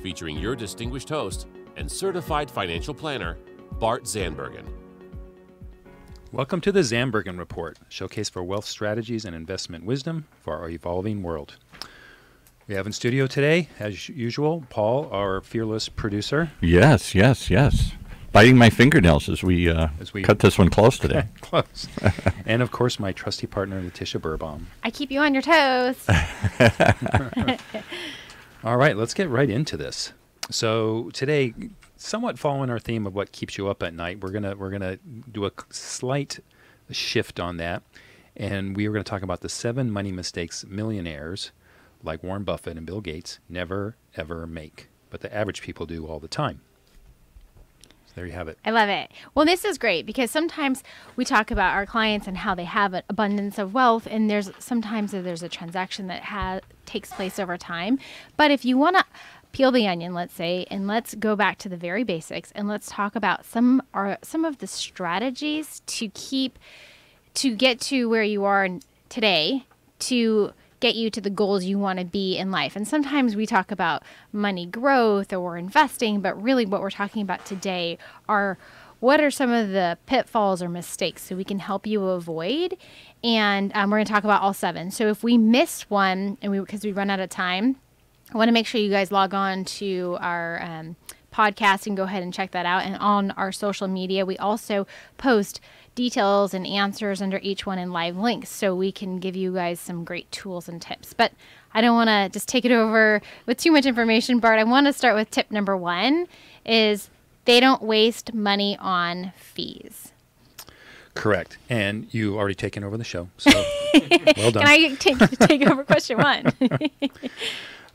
featuring your distinguished host and certified financial planner, Bart Zandbergen. Welcome to the Zandbergen Report, a showcase for wealth strategies and investment wisdom for our evolving world. We have in studio today, as usual, Paul, our fearless producer. Yes. Biting my fingernails as we cut this one close today. Close. And, of course, my trusty partner, Letitia Burbaum. I keep you on your toes. All right, let's get right into this. So today, somewhat following our theme of what keeps you up at night, we're gonna do a slight shift on that, and we are going to talk about the 7 money mistakes millionaires like Warren Buffett and Bill Gates never ever make, but the average people do all the time. So there you have it. I love it. Well, this is great because sometimes we talk about our clients and how they have an abundance of wealth, and there's a transaction that takes place over time. Get if you want to peel the onion, let's say, and let's go back to the very basics and let's talk about some of the strategies to get to where you are today, to get you to the goals you want to be in life. And sometimes we talk about money growth or investing, but really what we're talking about today are what are some of the pitfalls or mistakes so we can help you avoid. And we're going to talk about all 7. So if we miss one, and because we run out of time, I want to make sure you guys log on to our podcast and go ahead and check that out. And on our social media, we also post details and answers under each one in live links, so we can give you guys some great tools and tips. But I don't want to just take it over with too much information, Bart. I want to start with tip number 1 is they don't waste money on fees. Correct. And you already taken over the show, so well done. Can I take over question 1?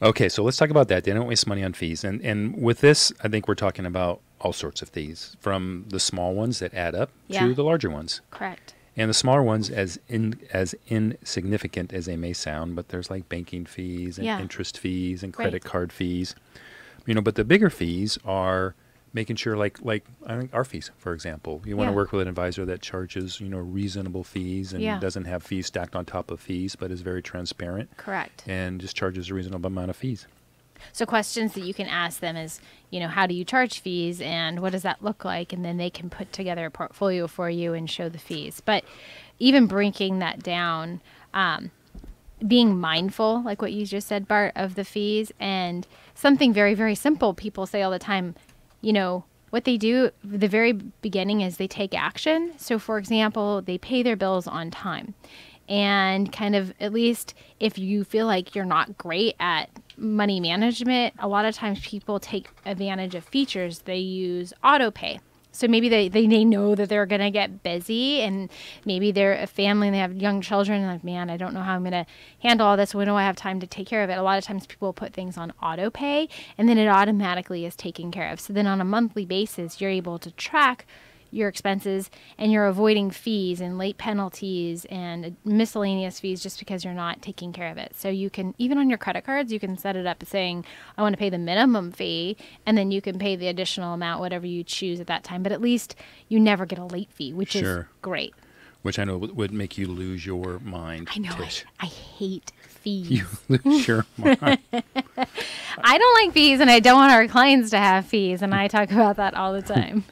Okay, so let's talk about that. They don't waste money on fees. And with this, I think we're talking about all sorts of fees, from the small ones that add up to the larger ones. Correct. And the smaller ones as insignificant as they may sound, but there's like banking fees and interest fees and credit card fees. But the bigger fees are making sure, like I think our fees, for example. You want to work with an advisor that charges, reasonable fees and doesn't have fees stacked on top of fees, but is very transparent. Correct. And just charges a reasonable amount of fees. So questions that you can ask them is, how do you charge fees and what does that look like? And then they can put together a portfolio for you and show the fees. But even breaking that down, being mindful, like what you just said, Bart, of the fees, and something very, very simple people say all the time, what they do at the very beginning is they take action. So, for example, they pay their bills on time. And kind of, at least if you feel like you're not great at money management, a lot of times people take advantage of features. They use auto pay. So maybe they know that they're going to get busy, and maybe they're a family and they have young children and like, man, I don't know how I'm going to handle all this. When do I have time to take care of it? A lot of times people put things on auto pay and then it automatically is taken care of. So then on a monthly basis, you're able to track your expenses and you're avoiding fees and late penalties and miscellaneous fees just because you're not taking care of it. So you can, even on your credit cards, you can set it up saying, I want to pay the minimum fee, and then you can pay the additional amount, whatever you choose at that time. But at least you never get a late fee, which is great. Which I know would make you lose your mind. I know. I hate fees. You lose your mind. I don't like fees, and I don't want our clients to have fees, and I talk about that all the time.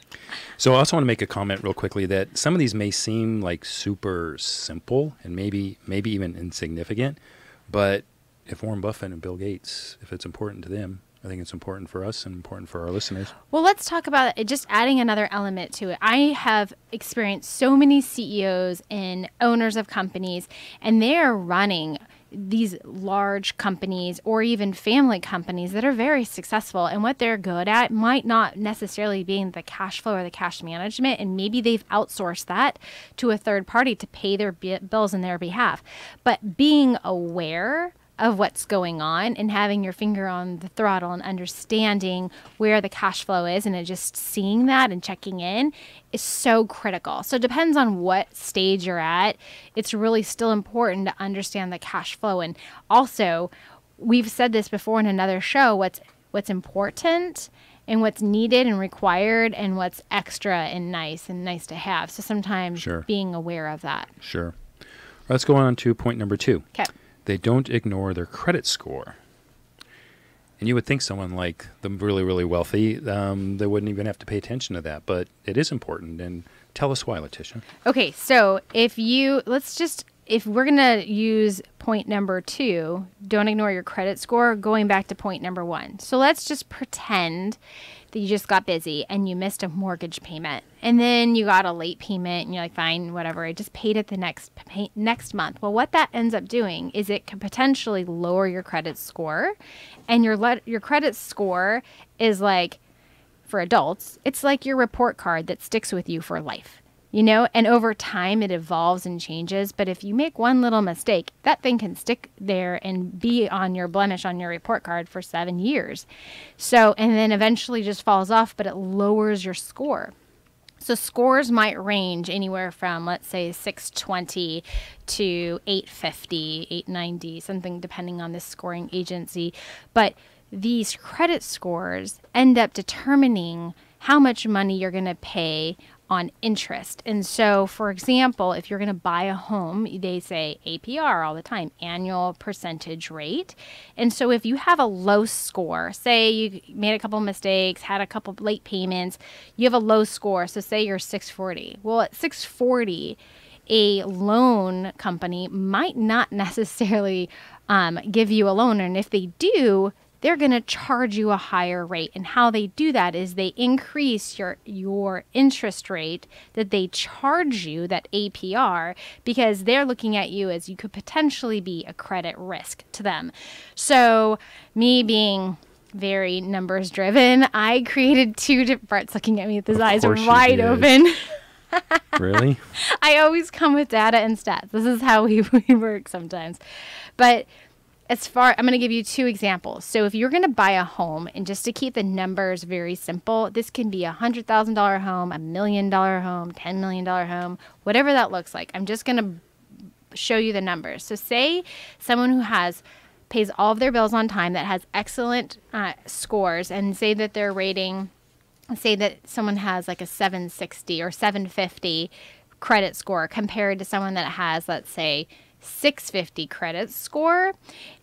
So I also want to make a comment real quickly that some of these may seem like super simple and maybe even insignificant, but if Warren Buffett and Bill Gates, if it's important to them, I think it's important for us and important for our listeners. Well, let's talk about it, just adding another element to it. I have experienced so many CEOs and owners of companies, and they're running these large companies or even family companies that are very successful, and what they're good at might not necessarily be in the cash flow or the cash management, and maybe they've outsourced that to a third party to pay their bills in their behalf. But being aware of what's going on and having your finger on the throttle and understanding where the cash flow is and just seeing that and checking in is so critical. So it depends on what stage you're at. It's really still important to understand the cash flow. And also, we've said this before in another show, what's important and what's needed and required and what's extra and nice to have. So sometimes being aware of that. Sure. Let's go on to point number 2. Okay. They don't ignore their credit score. And you would think someone like the really, really wealthy, they wouldn't even have to pay attention to that. But it is important. And tell us why, Letitia. Okay, so if we're going to use point number 2, don't ignore your credit score, going back to point number 1. So let's just pretend that you just got busy and you missed a mortgage payment. And then you got a late payment and you're like, fine, whatever. I just paid it the next month. Well, what that ends up doing is it can potentially lower your credit score. And your credit score is like, for adults, it's like your report card that sticks with you for life. And over time it evolves and changes. But if you make one little mistake, that thing can stick there and be on your blemish on your report card for 7 years. So, and then eventually just falls off, but it lowers your score. So scores might range anywhere from, let's say, 620 to 850, 890, something depending on the scoring agency. But these credit scores end up determining how much money you're going to pay on interest. And so, for example, if you're going to buy a home, they say APR all the time, annual percentage rate. And so if you have a low score, say you made a couple mistakes, had a couple late payments, you have a low score. So say you're 640. Well, at 640, a loan company might not necessarily give you a loan. And if they do, they're going to charge you a higher rate. And how they do that is they increase your interest rate that they charge you, that APR, because they're looking at you as you could potentially be a credit risk to them. So me being very numbers driven, I created 2 different parts looking at me with his eyes wide open. Really? I always come with data and stats. This is how we work sometimes. But I'm going to give you 2 examples. So if you're going to buy a home, and just to keep the numbers very simple, this can be a $100,000 home, $1 million home, $10 million home, whatever that looks like. I'm just going to show you the numbers. So say someone who pays all of their bills on time, that has excellent scores, and say that their rating, say that someone has like a 760 or 750 credit score compared to someone that has, let's say, 650 credit score,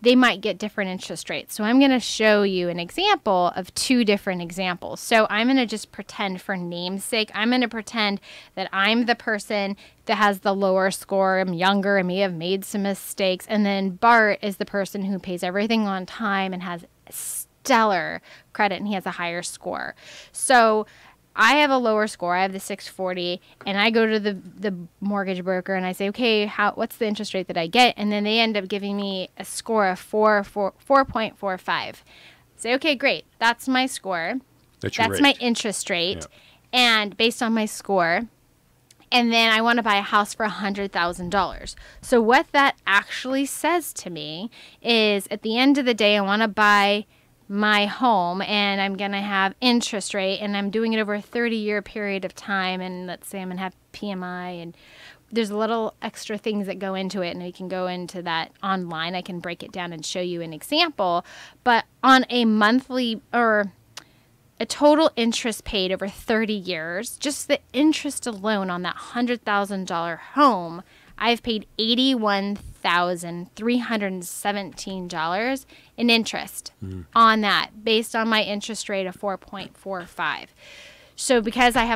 they might get different interest rates. So I'm going to show you an example of 2 different examples. So I'm going to just pretend, for namesake, I'm going to pretend that I'm the person that has the lower score. I'm younger, I may have made some mistakes. And then Bart is the person who pays everything on time and has stellar credit, and he has a higher score. So I have a lower score. I have the 640, and I go to the mortgage broker and I say, okay, what's the interest rate that I get? And then they end up giving me a score of 4.45. Say, okay, great. That's my score. That's my interest rate. Yeah. And based on my score, and then I want to buy a house for $100,000. So what that actually says to me is, at the end of the day, I want to buy my home, and I'm going to have interest rate, and I'm doing it over a 30-year period of time, and let's say I'm going to have PMI, and there's little extra things that go into it, and we can go into that online. I can break it down and show you an example. But on a monthly or a total interest paid over 30 years, just the interest alone on that $100,000 home, I've paid $81,317 in interest on that, based on my interest rate of 4.45. So because I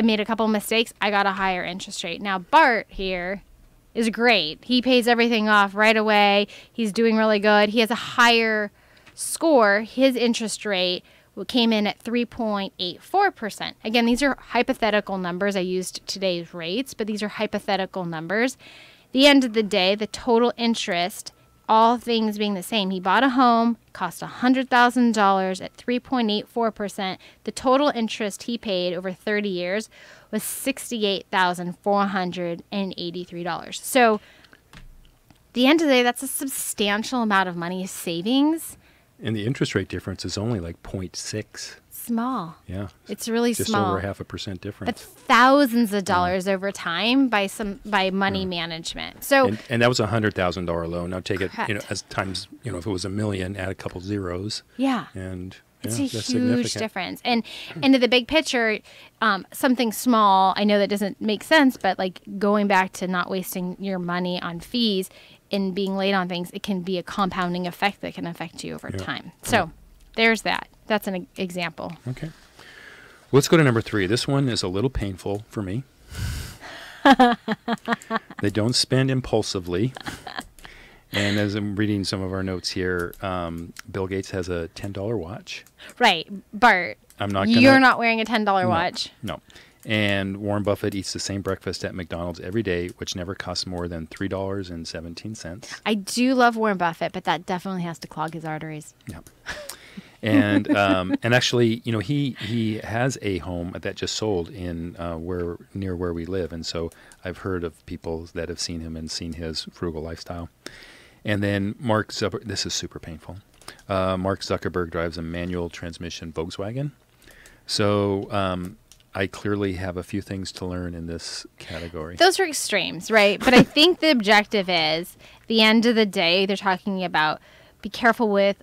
made a couple mistakes, I got a higher interest rate. Now Bart here is great. He pays everything off right away. He's doing really good. He has a higher score. His interest rate came in at 3.84%. Again, these are hypothetical numbers. I used today's rates, but these are hypothetical numbers. At the end of the day, the total interest, all things being the same, he bought a home, cost $100,000 at 3.84%. The total interest he paid over 30 years was $68,483. So at the end of the day, that's a substantial amount of money savings. And the interest rate difference is only like 0.6. Small. Yeah. It's really just small. Just over 0.5% difference. But thousands of dollars over time by money management. So and that was a $100,000 loan. Now take it, as times, if it was $1 million, add a couple zeros. Yeah. And it's a huge difference. And into the big picture, something small, I know that doesn't make sense, but like going back to not wasting your money on fees, in being late on things, it can be a compounding effect that can affect you over time. So there's that. That's an example. Okay. Let's go to number 3. This one is a little painful for me. They don't spend impulsively. And as I'm reading some of our notes here, Bill Gates has a $10 watch. Right. Bart, you're not wearing a $10 watch. No. And Warren Buffett eats the same breakfast at McDonald's every day, which never costs more than $3.17. I do love Warren Buffett, but that definitely has to clog his arteries. Yeah. And and actually, you know, he has a home that just sold in near where we live, and so I've heard of people that have seen him and seen his frugal lifestyle. And then Mark Zuckerberg, this is super painful. Mark Zuckerberg drives a manual transmission Volkswagen. So I clearly have a few things to learn in this category. Those are extremes, right? But I think the objective is, at the end of the day, they're talking about be careful with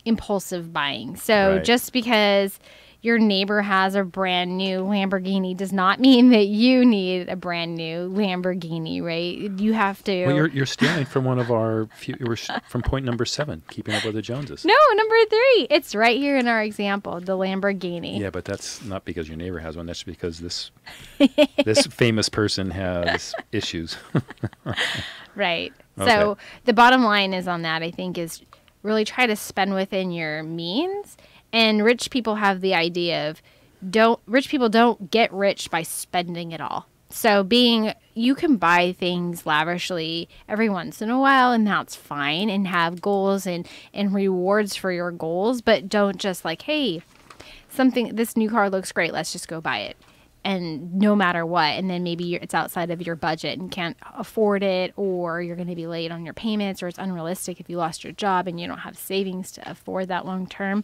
impulsive buying. So just because your neighbor has a brand new Lamborghini does not mean that you need a brand new Lamborghini, right? You have to. Well, you're stealing from one of our from point number 7, keeping up with the Joneses. No, number 3. It's right here in our example, the Lamborghini. Yeah, but that's not because your neighbor has one. That's because this famous person has issues. Right. Okay. So the bottom line is on that, I think, is really try to spend within your means. And rich people have the idea of rich people don't get rich by spending it all. So you can buy things lavishly every once in a while, and that's fine, and have goals and rewards for your goals, but don't just like, hey, this new car looks great, let's just go buy it. And no matter what, and then maybe it's outside of your budget and can't afford it, or you're going to be late on your payments, or it's unrealistic if you lost your job and you don't have savings to afford that long term.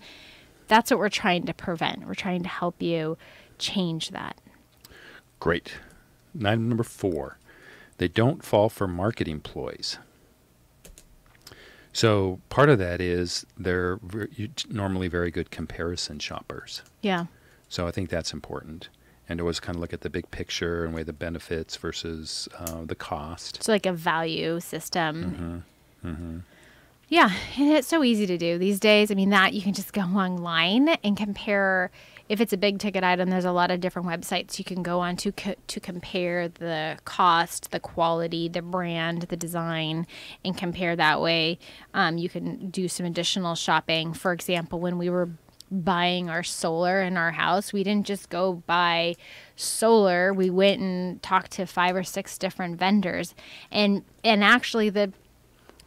That's what we're trying to prevent. We're trying to help you change that. Great. Number 4, they don't fall for marketing ploys. So part of that is they're normally very good comparison shoppers. Yeah. So I think that's important. And always kind of look at the big picture and weigh the benefits versus the cost. So like a value system. Yeah, and it's so easy to do these days. I mean, that you can just go online and compare. If it's a big ticket item, there's a lot of different websites you can go on to compare the cost, the quality, the brand, the design, and compare that way. You can do some additional shopping. For example, when we were buying our solar in our house, we didn't just go buy solar. We went and talked to 5 or 6 different vendors, and actually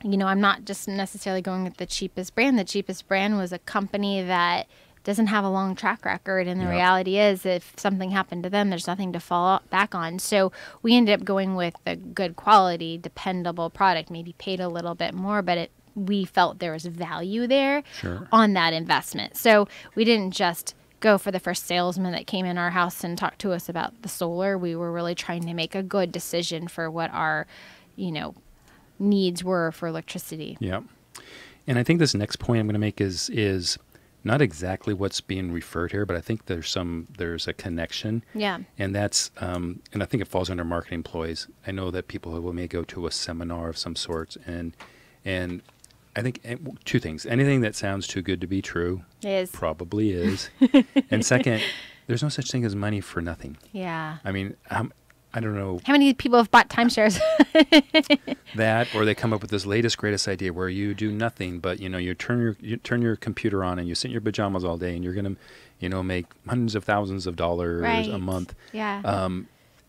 I'm not just necessarily going with the cheapest brand. The cheapest brand was a company that doesn't have a long track record. And the reality is, if something happened to them, there's nothing to fall back on. So we ended up going with a good quality, dependable product, maybe paid a little bit more, but we felt there was value there on that investment. So we didn't just go for the first salesman that came in our house and talked to us about the solar. We were really trying to make a good decision for what our, needs were for electricity. Yeah. And I think this next point I'm going to make is not exactly what's being referred here, but I think there's a connection. Yeah. And that's and I think it falls under marketing ploys. I know that people may go to a seminar of some sorts, and I think 2 things. Anything that sounds too good to be true probably is. And second, there's no such thing as money for nothing. Yeah. I mean, I don't know. How many people have bought timeshares? That, or they come up with this latest, greatest idea where you do nothing, but you turn your computer on and you sit in your pajamas all day, and you're gonna, make hundreds of thousands of dollars a month. Yeah.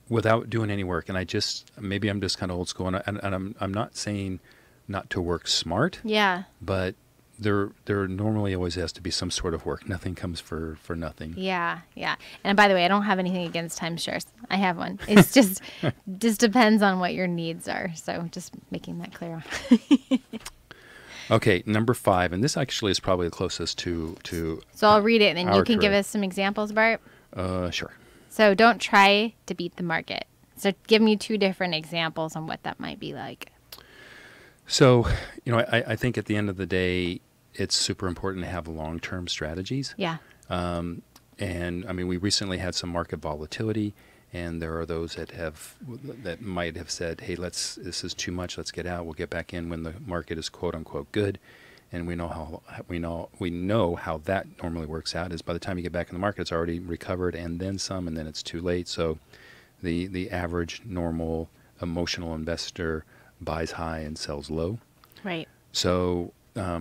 Without doing any work. And maybe I'm just kind of old school, and I'm not saying not to work smart. Yeah. But there normally always has to be some sort of work. Nothing comes for nothing. Yeah, yeah. And by the way, I don't have anything against timeshares. I have one. It's just depends on what your needs are. So just making that clear. Okay, number 5, and this actually is probably the closest to. So I'll read it, and then you can give us some examples, Bart. Sure. So don't try to beat the market. So give me 2 different examples on what that might be like. So, I think at the end of the day, it's super important to have long-term strategies. Yeah. And I mean, we recently had some market volatility, and there are those that might have said, hey, this is too much, let's get out, we'll get back in when the market is quote unquote good. And we know how that normally works out is by the time you get back in the market, it's already recovered and then some, and then it's too late. So the average normal emotional investor buys high and sells low. Right. So a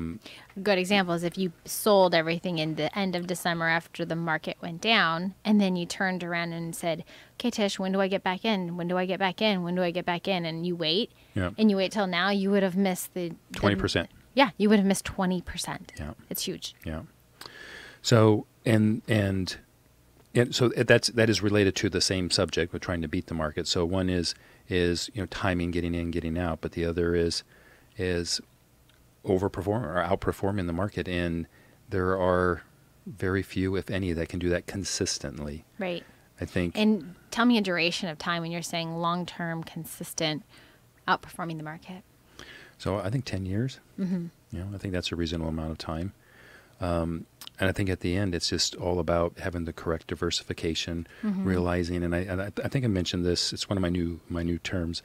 good example is if you sold everything in the end of December after the market went down, and then you turned around and said, okay, Tish, when do I get back in? When do I get back in? When do I get back in? And you wait, and you wait till now, you would have missed the 20%. Yeah, you would have missed 20%. Yeah. It's huge. Yeah. So, and so that is related to the same subject with trying to beat the market. So one is timing, getting in, getting out, but the other is overperforming or outperforming the market, and there are very few, if any, that can do that consistently. Right. I think. And tell me a duration of time when you're saying long-term, consistent, outperforming the market. So I think 10 years. I think that's a reasonable amount of time. And I think at the end, it's just all about having the correct diversification, realizing, and I think I mentioned this, it's one of my new terms,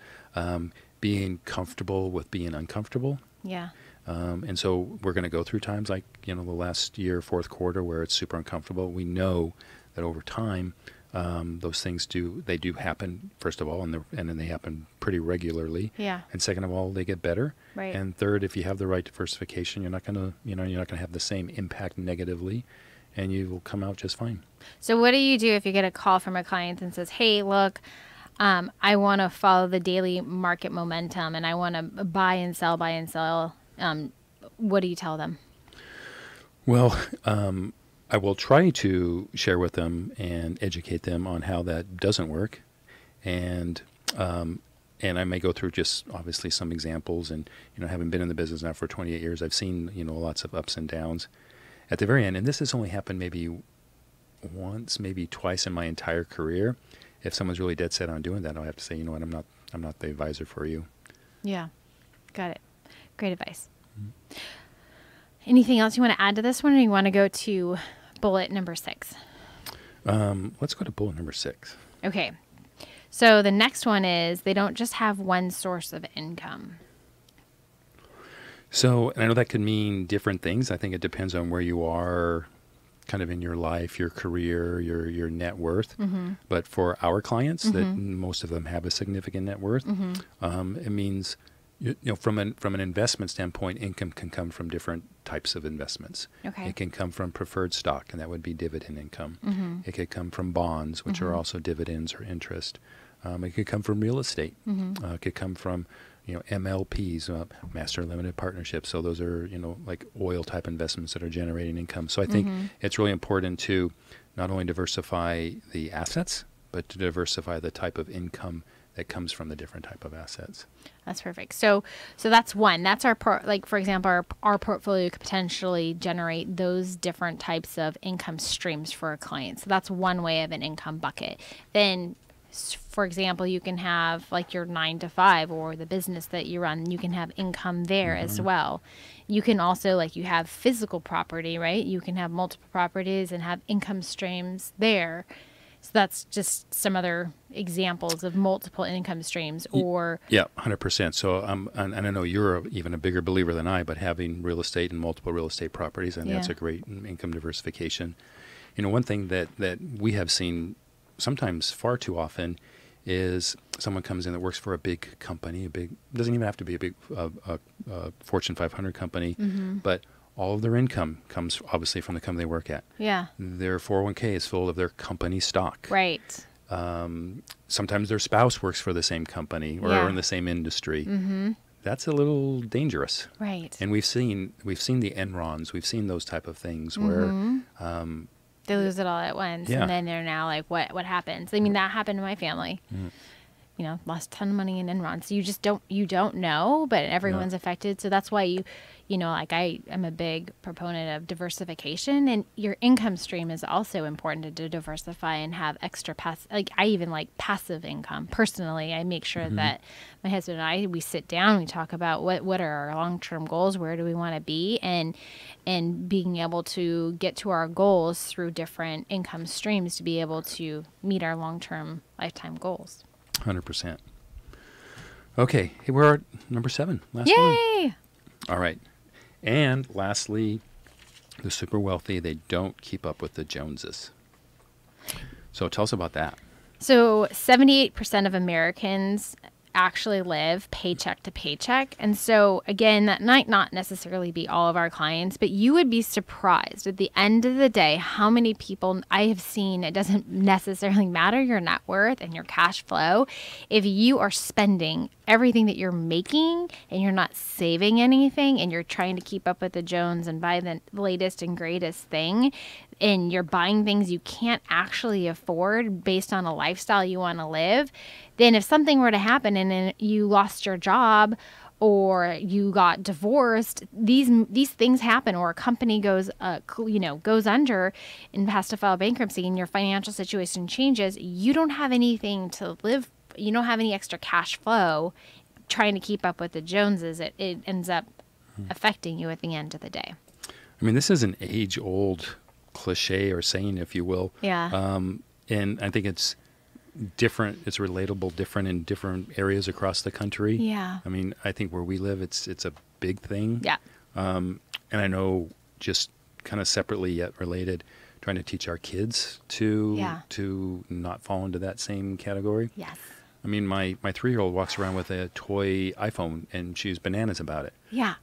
being comfortable with being uncomfortable. Yeah. And so we're going to go through times like, the last year, fourth quarter, where it's super uncomfortable. We know that over time, those things do happen, first of all, and then they happen pretty regularly. Yeah. And second of all, they get better. Right. And third, if you have the right diversification, you're not going to have the same impact negatively, and you will come out just fine. So what do you do if you get a call from a client and says, hey, look, I want to follow the daily market momentum and I want to buy and sell. What do you tell them? Well, I will try to share with them and educate them on how that doesn't work, and I may go through just obviously some examples. And having been in the business now for 28 years, I've seen lots of ups and downs. At the very end, and this has only happened maybe once, maybe twice in my entire career. If someone's really dead set on doing that, I'll have to say, what, I'm not the advisor for you. Yeah, got it. Great advice. Mm-hmm. Anything else you want to add to this one, or you want to go to bullet number 6? Let's go to bullet number 6. Okay. So the next one is they don't just have one source of income. So, and I know that could mean different things. I think it depends on where you are kind of in your life, your career, your net worth. Mm-hmm. But for our clients, that most of them have a significant net worth, it means from an investment standpoint, income can come from different types of investments. Okay. It can come from preferred stock, and that would be dividend income. Mm-hmm. It could come from bonds, which are also dividends or interest. It could come from real estate. Mm-hmm. It could come from MLPs, master limited partnerships. So those are like oil type investments that are generating income. So I think it's really important to not only diversify the assets, but to diversify the type of income that comes from the different type of assets. That's perfect. So that's one. That's for example, our portfolio could potentially generate those different types of income streams for a client. So that's one way of an income bucket. Then, for example, you can have like your 9 to 5 or the business that you run. You can have income there as well. You can also, like, you have physical property, right? You can have multiple properties and have income streams there. So that's just some other examples of multiple income streams. Or 100%. So and I know you're even a bigger believer than I, but having real estate and multiple real estate properties, and that's a great income diversification. One thing that we have seen sometimes far too often is someone comes in that works for a big company, doesn't even have to be a big Fortune 500 company, but all of their income comes obviously from the company they work at. Yeah. Their 401k is full of their company stock. Right. Sometimes their spouse works for the same company or are in the same industry. Mm-hmm. That's a little dangerous. Right. And we've seen the Enrons, we've seen those type of things where they lose it all at once, and then they're now like, what happens? I mean, that happened to my family. lost a ton of money in Enron. So you don't know, but everyone's affected. So that's why like I am a big proponent of diversification, and your income stream is also important to diversify and have extra I even like passive income. Personally, I make sure that my husband and I, we sit down, we talk about what are our long-term goals, where do we want to be, and being able to get to our goals through different income streams to be able to meet our long-term lifetime goals. 100%. Okay, here we're at number 7. Last one. Yay! All right. And lastly, the super wealthy, they don't keep up with the Joneses. So tell us about that. So 78% of Americans actually live paycheck to paycheck. And so, again, that might not necessarily be all of our clients, but you would be surprised at the end of the day how many people I have seen. It doesn't necessarily matter your net worth and your cash flow. If you are spending everything that you're making and you're not saving anything and you're trying to keep up with the Jones and buy the latest and greatest thing, and you're buying things you can't actually afford based on a lifestyle you want to live, then if something were to happen and then you lost your job or you got divorced, these things happen, or a company goes under and has to file bankruptcy and your financial situation changes, you don't have anything to live. You don't have any extra cash flow trying to keep up with the Joneses. It ends up affecting you at the end of the day. I mean, this is an age-old cliche or saying, if you will. Yeah. And I think it's different. It's relatable, different in different areas across the country. Yeah. I mean, I think where we live, it's a big thing. Yeah. And I know, just kind of separately yet related, trying to teach our kids to not fall into that same category. Yes. I mean, my 3-year-old walks around with a toy iPhone, and she's bananas about it. Yeah.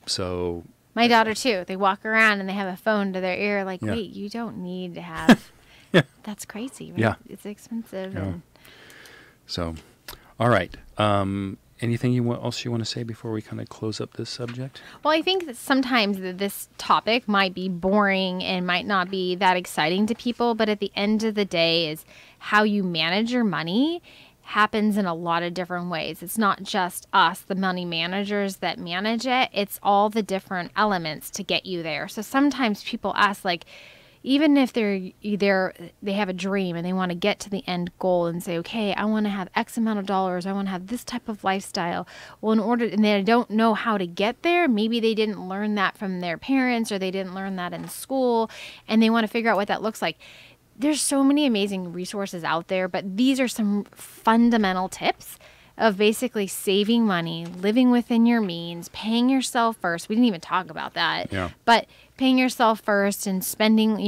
So my daughter too. They walk around and they have a phone to their ear. Like, wait, you don't need to have. That's crazy. Right? Yeah. It's expensive. Yeah. And so, all right. Anything else you want to say before we kind of close up this subject? Well, I think that sometimes this topic might be boring and might not be that exciting to people, but at the end of the day is how you manage your money happens in a lot of different ways. It's not just us, the money managers, that manage it. It's all the different elements to get you there. So sometimes people ask, like, even if they have a dream and they want to get to the end goal and say, okay, I want to have X amount of dollars, I want to have this type of lifestyle. Well, and they don't know how to get there. Maybe they didn't learn that from their parents, or they didn't learn that in school, and they want to figure out what that looks like. There's so many amazing resources out there, but these are some fundamental tips of basically saving money, living within your means, paying yourself first. We didn't even talk about that. Yeah. But paying yourself first and spending,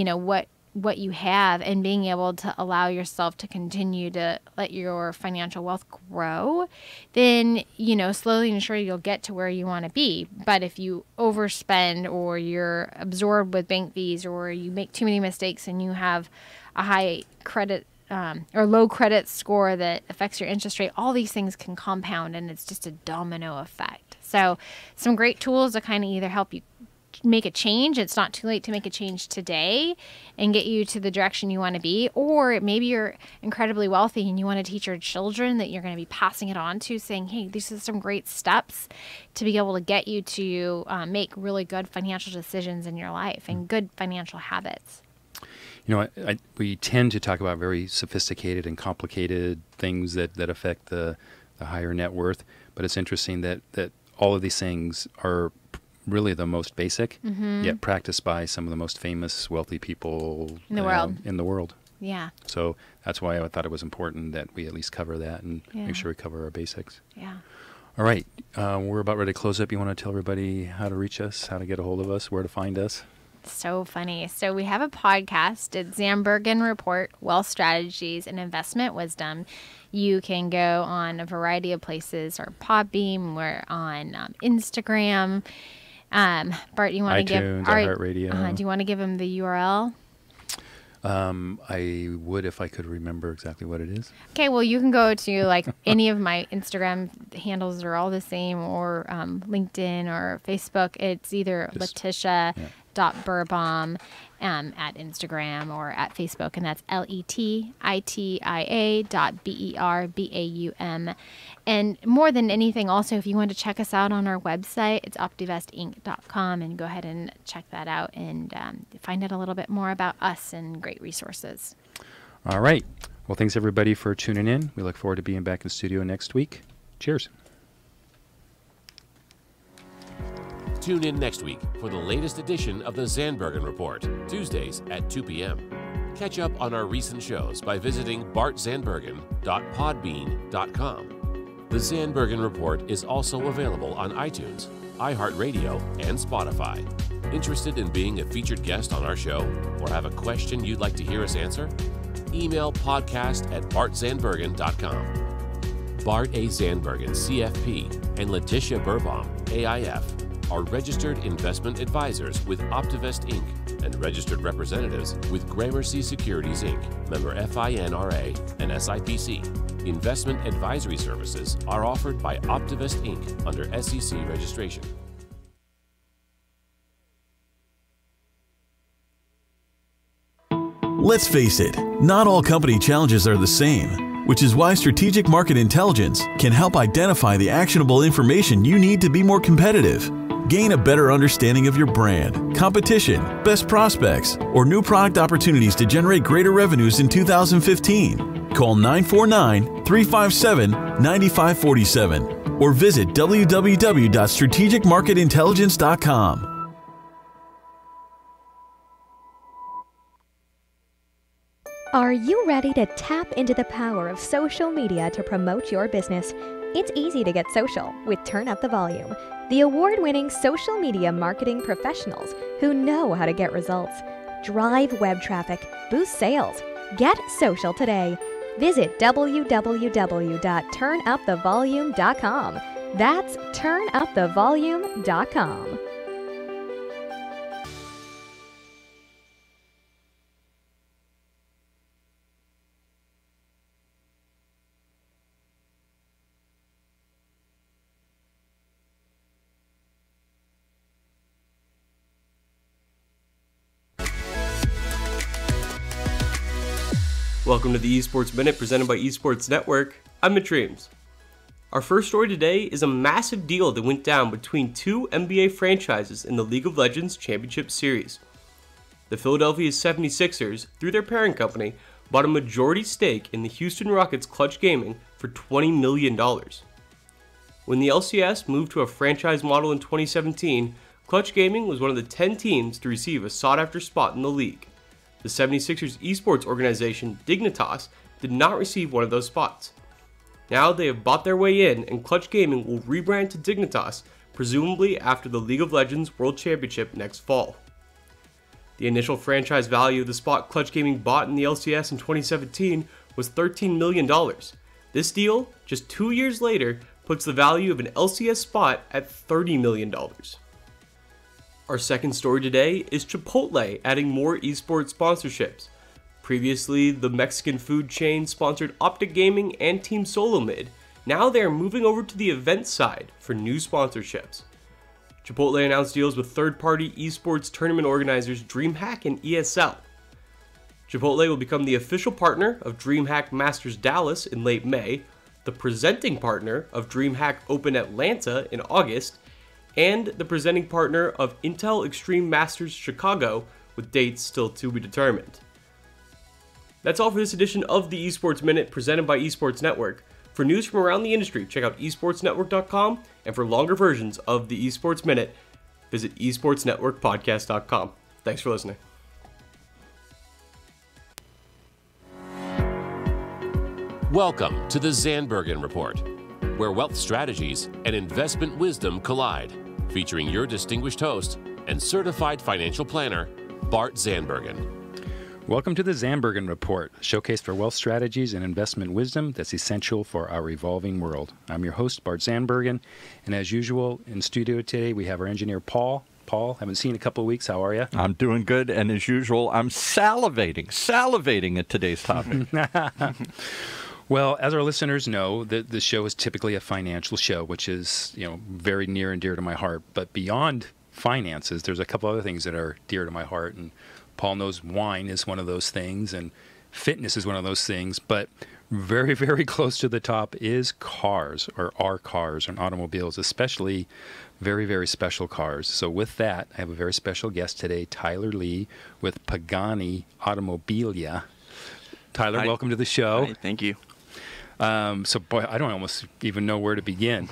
what you have, and being able to allow yourself to continue to let your financial wealth grow, then, slowly and surely you'll get to where you want to be. But if you overspend, or you're absorbed with bank fees, or you make too many mistakes and you have a high credit or low credit score that affects your interest rate, all these things can compound, and it's just a domino effect. So some great tools to kind of either help you make a change. It's not too late to make a change today and get you to the direction you want to be. Or maybe you're incredibly wealthy and you want to teach your children that you're going to be passing it on to, saying, hey, these are some great steps to be able to get you to make really good financial decisions in your life and good financial habits. We tend to talk about very sophisticated and complicated things that affect the higher net worth, but it's interesting that all of these things are really the most basic, yet practiced by some of the most famous wealthy people in the world. Yeah. So that's why I thought it was important that we at least cover that and make sure we cover our basics. Yeah. All right. We're about ready to close up. You want to tell everybody how to reach us, how to get a hold of us, where to find us? So funny. So we have a podcast. It's Zandbergen Report, Wealth Strategies and Investment Wisdom. You can go on a variety of places, or Podbeam. We're on Instagram. Bart, you want to give iHeartRadio? Do you want to give them the URL? I would, if I could remember exactly what it is. Okay, well, you can go to any of my Instagram handles are all the same, or LinkedIn or Facebook. It's either Letitia letitia.burbaum at Instagram or at Facebook, and that's letitia.berbaum. And more than anything, also, if you want to check us out on our website, it's optivestinc.com, and go ahead and check that out and find out a little bit more about us and great resources. All right. Well, thanks everybody for tuning in. We look forward to being back in the studio next week. Cheers. Tune in next week for the latest edition of the Zandbergen Report, Tuesdays at 2 p.m. Catch up on our recent shows by visiting bartzandbergen.podbean.com. The Zandbergen Report is also available on iTunes, iHeartRadio, and Spotify. Interested in being a featured guest on our show or have a question you'd like to hear us answer? Email podcast@bartzandbergen.com. Bart A. Zandbergen, CFP, and Letitia Burbaum, AIF, are registered investment advisors with Optivest Inc. and registered representatives with Gramercy Securities Inc., member FINRA and SIPC. Investment advisory services are offered by Optivest Inc. under SEC registration. Let's face it, not all company challenges are the same, which is why strategic market intelligence can help identify the actionable information you need to be more competitive. Gain a better understanding of your brand, competition, best prospects, or new product opportunities to generate greater revenues in 2015. Call 949-357-9547 or visit www.strategicmarketintelligence.com. Are you ready to tap into the power of social media to promote your business? It's easy to get social with Turn Up the Volume, the award-winning social media marketing professionals who know how to get results. Drive web traffic, boost sales. Get social today. Visit www.turnupthevolume.com. That's turnupthevolume.com. Welcome to the Esports Minute presented by Esports Network. I'm Mitch Reams. Our first story today is a massive deal that went down between two NBA franchises in the League of Legends Championship Series. The Philadelphia 76ers, through their parent company, bought a majority stake in the Houston Rockets Clutch Gaming for $20 million. When the LCS moved to a franchise model in 2017, Clutch Gaming was one of the 10 teams to receive a sought-after spot in the league. The 76ers esports organization, Dignitas, did not receive one of those spots. Now they have bought their way in, and Clutch Gaming will rebrand to Dignitas, presumably after the League of Legends World Championship next fall. The initial franchise value of the spot Clutch Gaming bought in the LCS in 2017 was $13 million. This deal, just 2 years later, puts the value of an LCS spot at $30 million. Our second story today is Chipotle adding more esports sponsorships. Previously, the Mexican food chain sponsored Optic Gaming and Team Solomid. Now they are moving over to the event side for new sponsorships. Chipotle announced deals with third-party esports tournament organizers DreamHack and ESL. Chipotle will become the official partner of DreamHack Masters Dallas in late May, the presenting partner of DreamHack Open Atlanta in August, and the presenting partner of Intel Extreme Masters Chicago, with dates still to be determined. That's all for this edition of the Esports Minute presented by Esports Network. For news from around the industry, check out esportsnetwork.com, and for longer versions of the Esports Minute, visit esportsnetworkpodcast.com. Thanks for listening. Welcome to the Zandbergen Report, where wealth strategies and investment wisdom collide, featuring your distinguished host and certified financial planner, Bart Zandbergen. Welcome to the Zandbergen Report, a showcase for wealth strategies and investment wisdom that's essential for our evolving world. I'm your host, Bart Zandbergen, and as usual, in studio today, we have our engineer, Paul. Paul, haven't seen in a couple of weeks. How are you? I'm doing good, and as usual, I'm salivating at today's topic. Well, as our listeners know, the show is typically a financial show, which is, very near and dear to my heart. But beyond finances, there's a couple other things that are dear to my heart. And Paul knows wine is one of those things, and fitness is one of those things. But very, very close to the top is cars, or our cars and automobiles, especially very, very special cars. So with that, I have a very special guest today, Tyler Lee with Pagani Automobilia. Tyler, Hi. Welcome to the show. Hi, thank you. So, boy, I don't almost even know where to begin.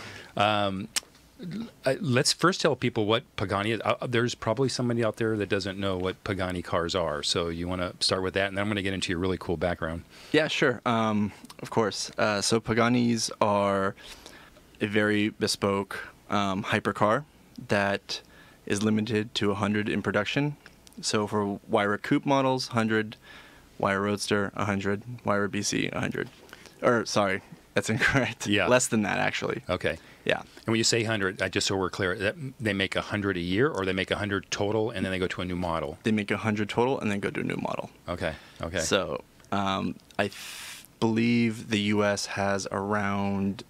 Let's first tell people what Pagani is. There's probably somebody out there that doesn't know what Pagani cars are. So you want to start with that, and then I'm going to get into your really cool background. Yeah, sure. Of course. So Paganis are a very bespoke hypercar that is limited to 100 in production. So for Wyra Coupe models, 100, Wyra Roadster, 100, Wyra BC, 100. Or, sorry, that's incorrect. Yeah. Less than that, actually. Okay. Yeah. And when you say 100, just so we're clear, that they make 100 a year, or they make 100 total, and then they go to a new model? They make 100 total and then go to a new model. Okay. Okay. So I believe the U.S. has around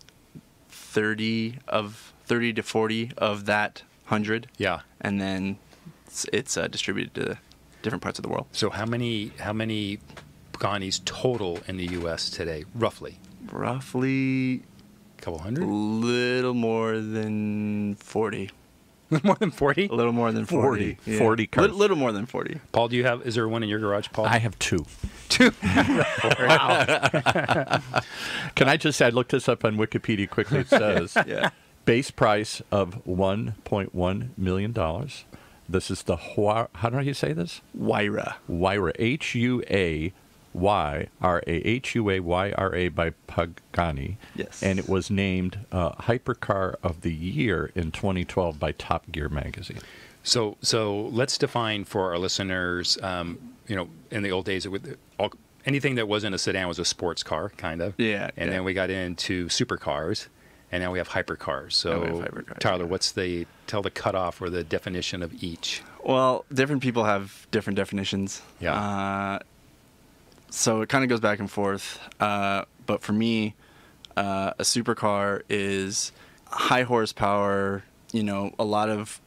30 to 40 of that 100. Yeah. And then it's distributed to different parts of the world. So how many Paganis total in the U.S. today, roughly? Roughly A couple a hundred? little more than 40. More than 40? A little more than 40. 40. 40 cars. Little more than 40. Paul, is there one in your garage, Paul? I have 2. 2. Can I just say, I looked this up on Wikipedia quickly. It says Yeah. base price of $1.1 million. This is the, how do you say this? Wyra. Wyra, H-U-A-Y-R-A by Pagani. Yes. And it was named Hypercar of the Year in 2012 by Top Gear magazine. So let's define for our listeners, in the old days, anything that wasn't a sedan was a sports car, kind of. Yeah. And then we got into supercars, and now we have hypercars. So, Now we have hypercars, Tyler, yeah. tell the cutoff or the definition of each? Well, different people have different definitions. Yeah. So it kind of goes back and forth. But for me, a supercar is high horsepower, a lot of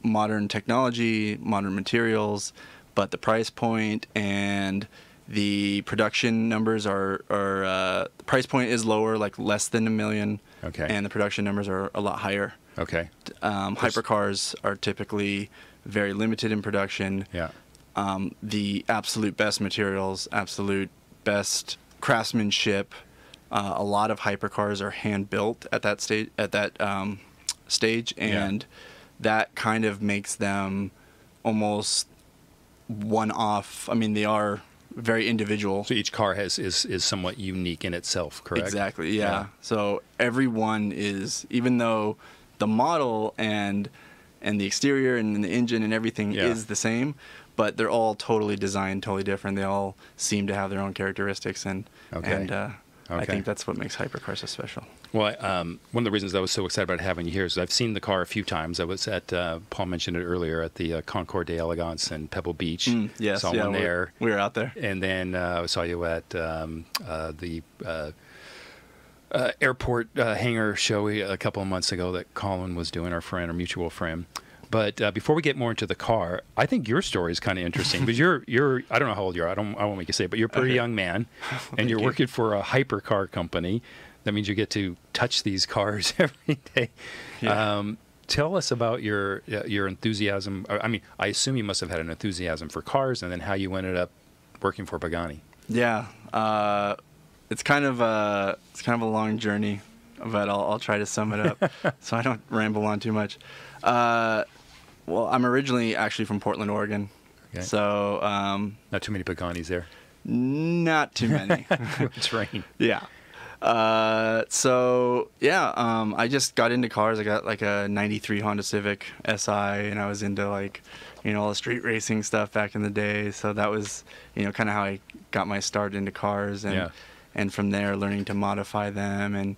modern technology, modern materials, but the price point and the production numbers are the price point is lower, like less than $1 million. Okay. And the production numbers are a lot higher. Okay. Hypercars are typically very limited in production. Yeah. The absolute best materials, absolute best craftsmanship. A lot of hypercars are hand built at that stage. And that kind of makes them almost one-off. I mean, they are very individual. So each car is somewhat unique in itself, correct? Exactly. Yeah. So every one is, even though the model and the exterior and the engine and everything is the same, but they're all totally designed totally different. They all seem to have their own characteristics, and I think that's what makes hypercars so special. Well, one of the reasons I was so excited about having you here is I've seen the car a few times. I was at, Paul mentioned it earlier, at the Concours d'Elegance in Pebble Beach. Yes, saw one there. We were out there. And then I saw you at the airport hangar show a couple of months ago that Colin was doing, our mutual friend. But before we get more into the car, I think your story is kind of interesting because you're I don't know how old you are. I won't make you say it, but you're a pretty young man, and you're working for a hypercar company. That means you get to touch these cars every day. Yeah. Tell us about your enthusiasm. I mean, I assume you must have had an enthusiasm for cars, and then how you ended up working for Pagani. Yeah, it's kind of a long journey, but I'll try to sum it up so I don't ramble on too much. Well, I'm originally actually from Portland, Oregon. Okay. So not too many Paganis there. Not too many. It's rain. Yeah. I just got into cars. I got like a '93 Honda Civic Si, and I was into all the street racing stuff back in the day. So that was kind of how I got my start into cars, and from there learning to modify them and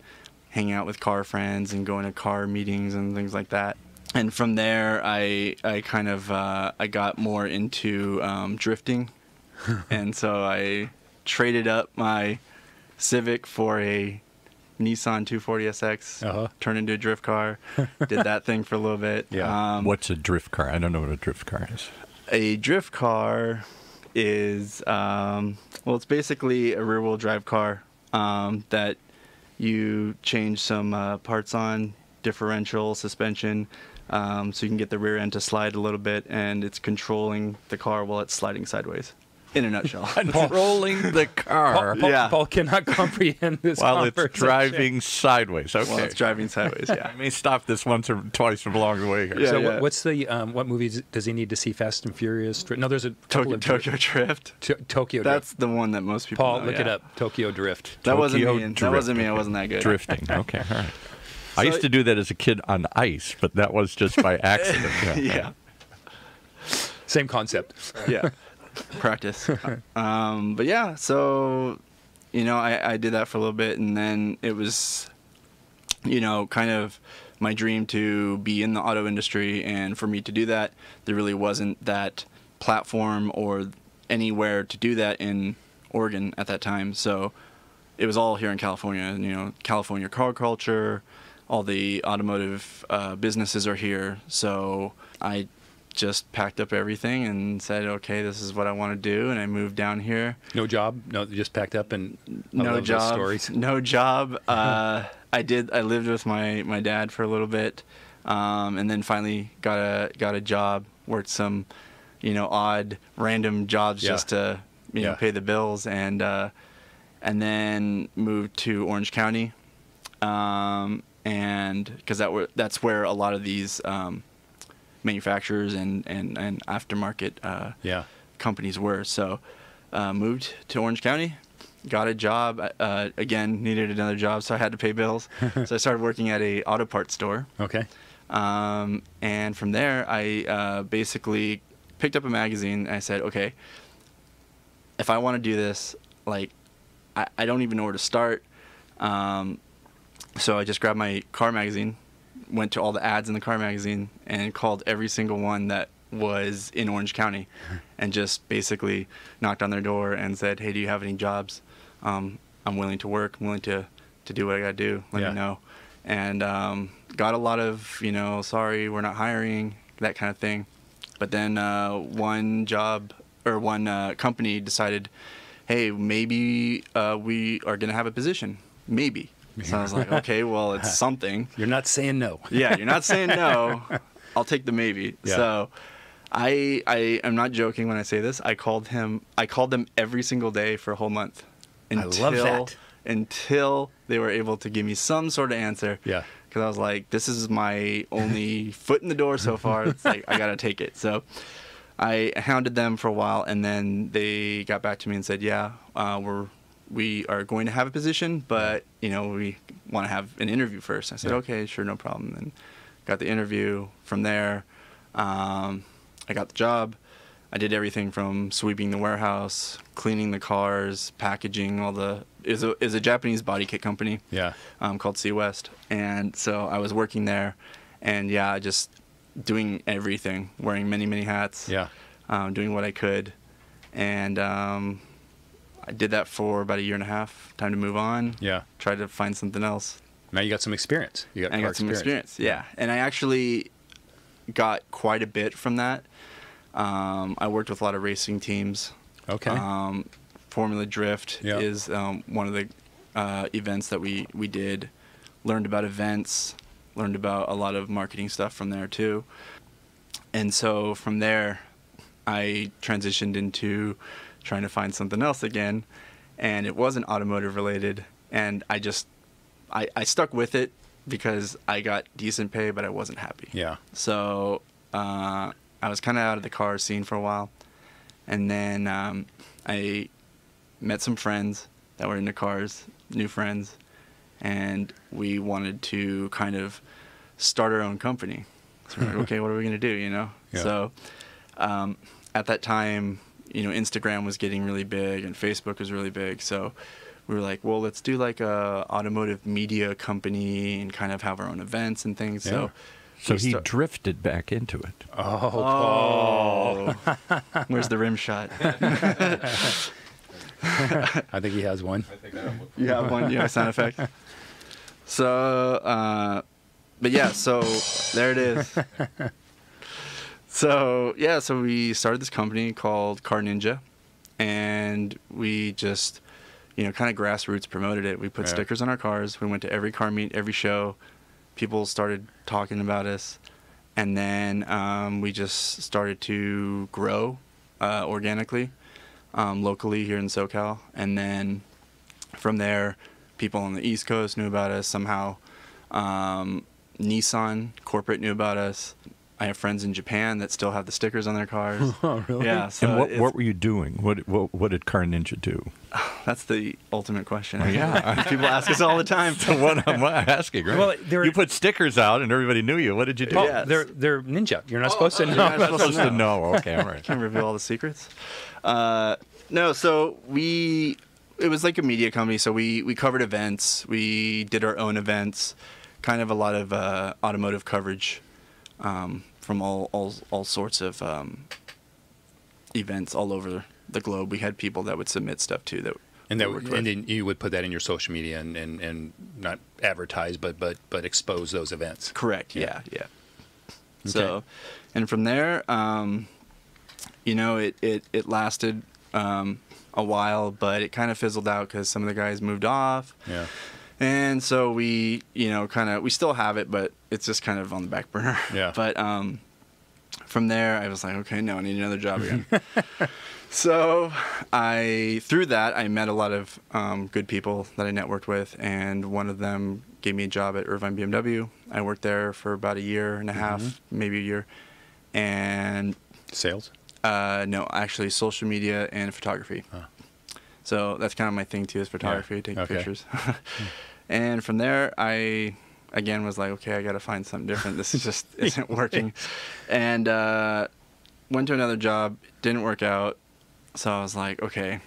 hanging out with car friends and going to car meetings and things like that. And from there, I got more into drifting, and so I traded up my Civic for a Nissan 240SX, Uh-huh. turned into a drift car. Did that thing for a little bit. Yeah. What's a drift car? I don't know what a drift car is. A drift car is, it's basically a rear-wheel drive car that you change some parts on, differential, suspension, so you can get the rear end to slide a little bit, and it's controlling the car while it's sliding sideways. In a nutshell. Controlling the car Yeah. Paul cannot comprehend this while it's conversation. driving sideways. Okay. While it's driving sideways, yeah. I may stop this once or twice along the way here. Yeah. So what's the what movies does he need to see? Fast and Furious? No, there's a couple Tokyo of Drift. Tokyo Drift. That's the one that most people Paul, know, look yeah. it up. Tokyo Drift. That wasn't Tokyo me. That Drift. wasn't me. I wasn't that good. Drifting. Okay, all right. I used to do that as a kid on ice, but that was just by accident. Yeah. Same concept. Yeah. Practice. But yeah, so, I did that for a little bit, and then it was, kind of my dream to be in the auto industry, and for me to do that, there really wasn't that platform or anywhere to do that in Oregon at that time. So it was all here in California, California car culture, all the automotive businesses are here. So I just packed up everything and said, okay, this is what I want to do, and I moved down here. No job? No, just packed up and No those job. stories. No job. I lived with my dad for a little bit, and then finally got a job. Worked some, odd random jobs just to pay the bills, and then moved to Orange County, and because that's where a lot of these manufacturers and aftermarket companies were. So moved to Orange County, got a job, again, needed another job, so I had to pay bills. So I started working at a auto parts store. Okay. And from there, I basically picked up a magazine, and I said, okay, if I want to do this, like, I don't even know where to start. So I just grabbed my car magazine, went to all the ads in the car magazine, and called every single one that was in Orange County, and just basically knocked on their door and said, hey, do you have any jobs? I'm willing to work. I'm willing to do what I got to do. Let me know. And got a lot of, sorry, we're not hiring, that kind of thing. But then one company decided, hey, maybe we are going to have a position. Maybe. So I was like, okay, well, it's something. You're not saying no. Yeah, you're not saying no. I'll take the maybe. Yeah. So I am not joking when I say this. I called them every single day for a whole month. I love that. Until they were able to give me some sort of answer. Yeah. Because I was like, this is my only foot in the door so far. It's like, I got to take it. So I hounded them for a while, and then they got back to me and said, yeah, we are going to have a position, but, we want to have an interview first. I said, okay, sure, no problem. And got the interview. From there, I got the job. I did everything from sweeping the warehouse, cleaning the cars, packaging all the... It was a Japanese body kit company called Sea West. And so I was working there, and, just doing everything, wearing many, many hats, doing what I could. And I did that for about a year and a half. Time to move on. Yeah. Tried to find something else. Now you got some experience. I got some experience. Yeah. And I actually got quite a bit from that. I worked with a lot of racing teams. Okay. Formula Drift is one of the events that we did. Learned about events. Learned about a lot of marketing stuff from there too. And so from there, I transitioned into trying to find something else again, and it wasn't automotive related, and I stuck with it because I got decent pay, but I wasn't happy. Yeah. So I was kind of out of the car scene for a while, and then I met some friends that were into cars, new friends, and we wanted to kind of start our own company. So we're like, okay, what are we going to do, Yeah. So at that time, Instagram was getting really big and Facebook was really big. So we were like, well, let's do like a automotive media company and kind of have our own events and things. Yeah. So he drifted back into it. Oh. Where's the rim shot? I think he has one. You have one? You have a sound effect? So, but yeah, so there it is. So yeah, so we started this company called Car Ninja, and we just, kind of grassroots promoted it. We put stickers on our cars. We went to every car meet, every show. People started talking about us, and then we just started to grow organically, locally here in SoCal, and then from there, people on the East Coast knew about us somehow. Nissan corporate knew about us. I have friends in Japan that still have the stickers on their cars. Oh, really? Yeah. So and what were you doing? What did Car Ninja do? That's the ultimate question. Oh, yeah. People ask us all the time. So what I'm asking, right? Well, you put stickers out and everybody knew you. What did you do? Oh, Yes. they're ninja. You're not supposed to know. You're not supposed to know. Okay, all right. Can't reveal all the secrets. No, so it was like a media company. So we covered events. We did our own events, kind of a lot of automotive coverage. From all sorts of events all over the globe. We had people that would submit stuff too and then you would put that in your social media and not advertise but expose those events. Correct. Yeah. Okay. So, and from there, it lasted a while, but it kind of fizzled out because some of the guys moved off. Yeah. And so we, we still have it, but it's just kind of on the back burner. Yeah. But from there, I was like, okay, no, I need another job again. So through that, I met a lot of good people that I networked with, and one of them gave me a job at Irvine BMW. I worked there for about a year and a half, maybe a year. And sales? No, actually social media and photography. Huh. So that's kind of my thing too, is photography, taking Okay. pictures. And from there, I again was like, okay, I got to find something different. This just isn't working. And went to another job, didn't work out. So I was like, okay,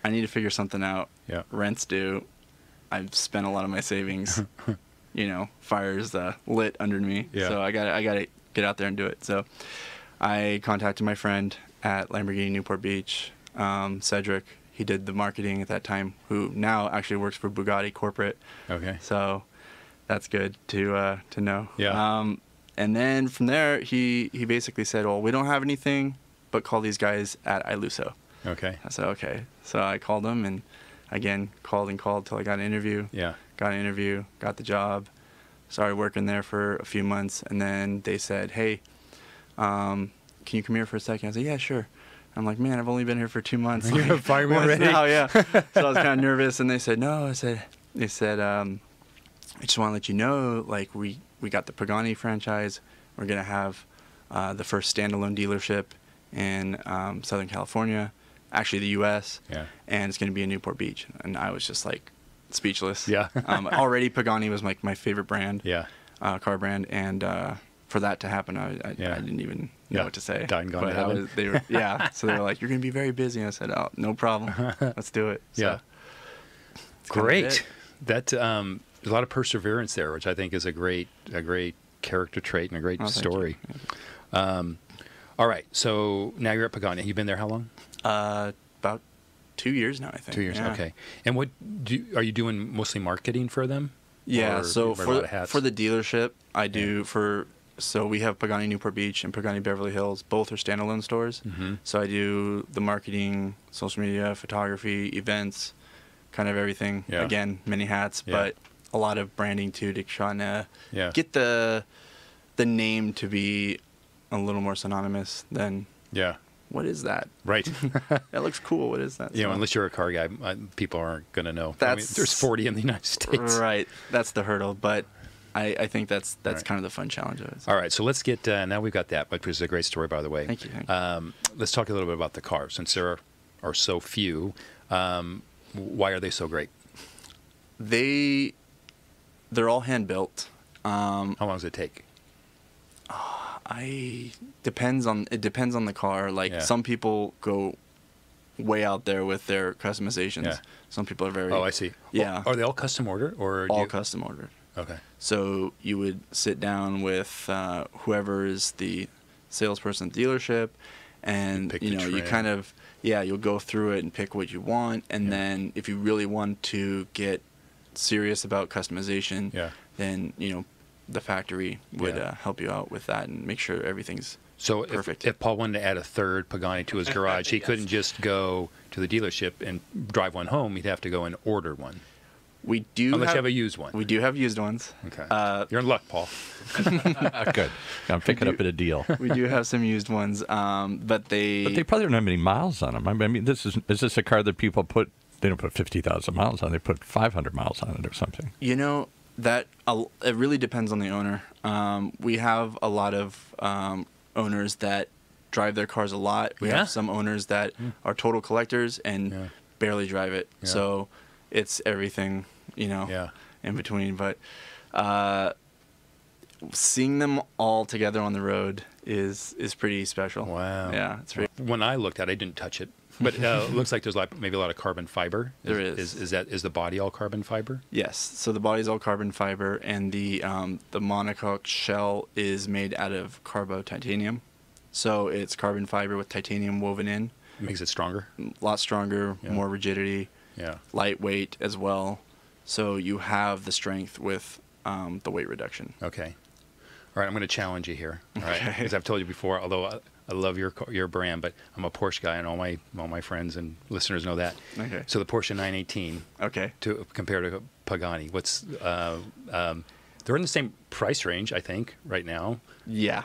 I need to figure something out. Yeah. Rent's due. I've spent a lot of my savings. Fire's lit under me. Yeah. So I got to get out there and do it. So I contacted my friend at Lamborghini Newport Beach, Cedric. He did the marketing at that time, who now actually works for Bugatti corporate. Okay. So that's good to know. Yeah. And then from there, he basically said, well, we don't have anything, but call these guys at Iluso. Okay. I said, okay. So I called them, and again, called till I got an interview. Yeah. Got an interview, got the job, started working there for a few months, and then they said, hey, can you come here for a second? I said, yeah, sure. I'm like, man, I've only been here for 2 months. You're gonna fire me already? Now, yeah. So I was kind of nervous, and they said, no. They said, I just want to let you know, like, we got the Pagani franchise. We're going to have the first standalone dealership in Southern California, actually the U.S., Yeah. and it's going to be in Newport Beach. And I was just, like, speechless. Yeah. Already Pagani was, like, my favorite brand, Yeah. car brand, and for that to happen, I didn't even know what to say. Died and gone to But heaven. so they were like, you're going to be very busy. And I said, oh, no problem. Let's do it. So, Yeah. it's kind of Great. it. That there's a lot of perseverance there, which I think is a great character trait and a great Oh, thank story. All right. So now you're at Pagani. You've been there how long? About 2 years now, I think. 2 years. Yeah. Okay. And are you doing mostly marketing for them? Yeah, Or so you wear a lot of hats? for the dealership, I do so we have Pagani Newport Beach and Pagani Beverly Hills. Both are standalone stores. Mm-hmm. So I do the marketing, social media, photography, events, kind of everything. Yeah. Again, many hats, Yeah. but a lot of branding too to try to Yeah. get the name to be a little more synonymous than Yeah. what is that? Right. That looks cool. What is that? You know, So- unless you're a car guy, people aren't going to know. That's- there's 40 in the United States. Right. That's the hurdle, but I think that's Right. kind of the fun challenge of it. All right, so let's get now we've got that, which is a great story, by the way. Thank you. Let's talk a little bit about the cars, since there are so few. Why are they so great? They're all hand built. How long does it take? It depends on the car. Like Yeah. some people go way out there with their customizations. Yeah. Some people are very Oh, I see. Yeah. Are they all custom ordered or do all you- custom ordered. Okay. So you would sit down with whoever is the salesperson at the dealership, and Pick you the know you trim. kind of you'll go through it and pick what you want, and then if you really want to get serious about customization, Yeah. then the factory would Yeah. help you out with that and make sure everything's So perfect. if Paul wanted to add a third Pagani to his garage, he couldn't just go to the dealership and drive one home. He'd have to go and order one. We do Unless have, you have a used one. We do have used ones. Okay. Uh, You're in luck, Paul. Good. I'm picking up at a deal. we do have some used ones, but they. But they probably don't have any miles on them. I mean, is this a car that people put? They don't put 50,000 miles on. They put 500 miles on it or something. That it really depends on the owner. We have a lot of owners that drive their cars a lot. We Yeah? have some owners that are total collectors and barely drive it. Yeah. So it's everything, Yeah. in between. But seeing them all together on the road is pretty special. Wow. Yeah, it's pretty. When I looked at it, I didn't touch it. But it looks like there's maybe a lot of carbon fiber. There is. Is the body all carbon fiber? Yes. So the body's all carbon fiber, and the monocoque shell is made out of carbo titanium. So it's carbon fiber with titanium woven in. It makes it stronger. A lot stronger, Yeah. more rigidity, Yeah. lightweight as well. So you have the strength with the weight reduction. Okay. All right, I'm going to challenge you here. All right, Okay. as I've told you before, although I love your brand, but I'm a Porsche guy, and all my friends and listeners know that. Okay. So the Porsche 918 Okay. to compare to Pagani, what's they're in the same price range, I think, right now. Yeah.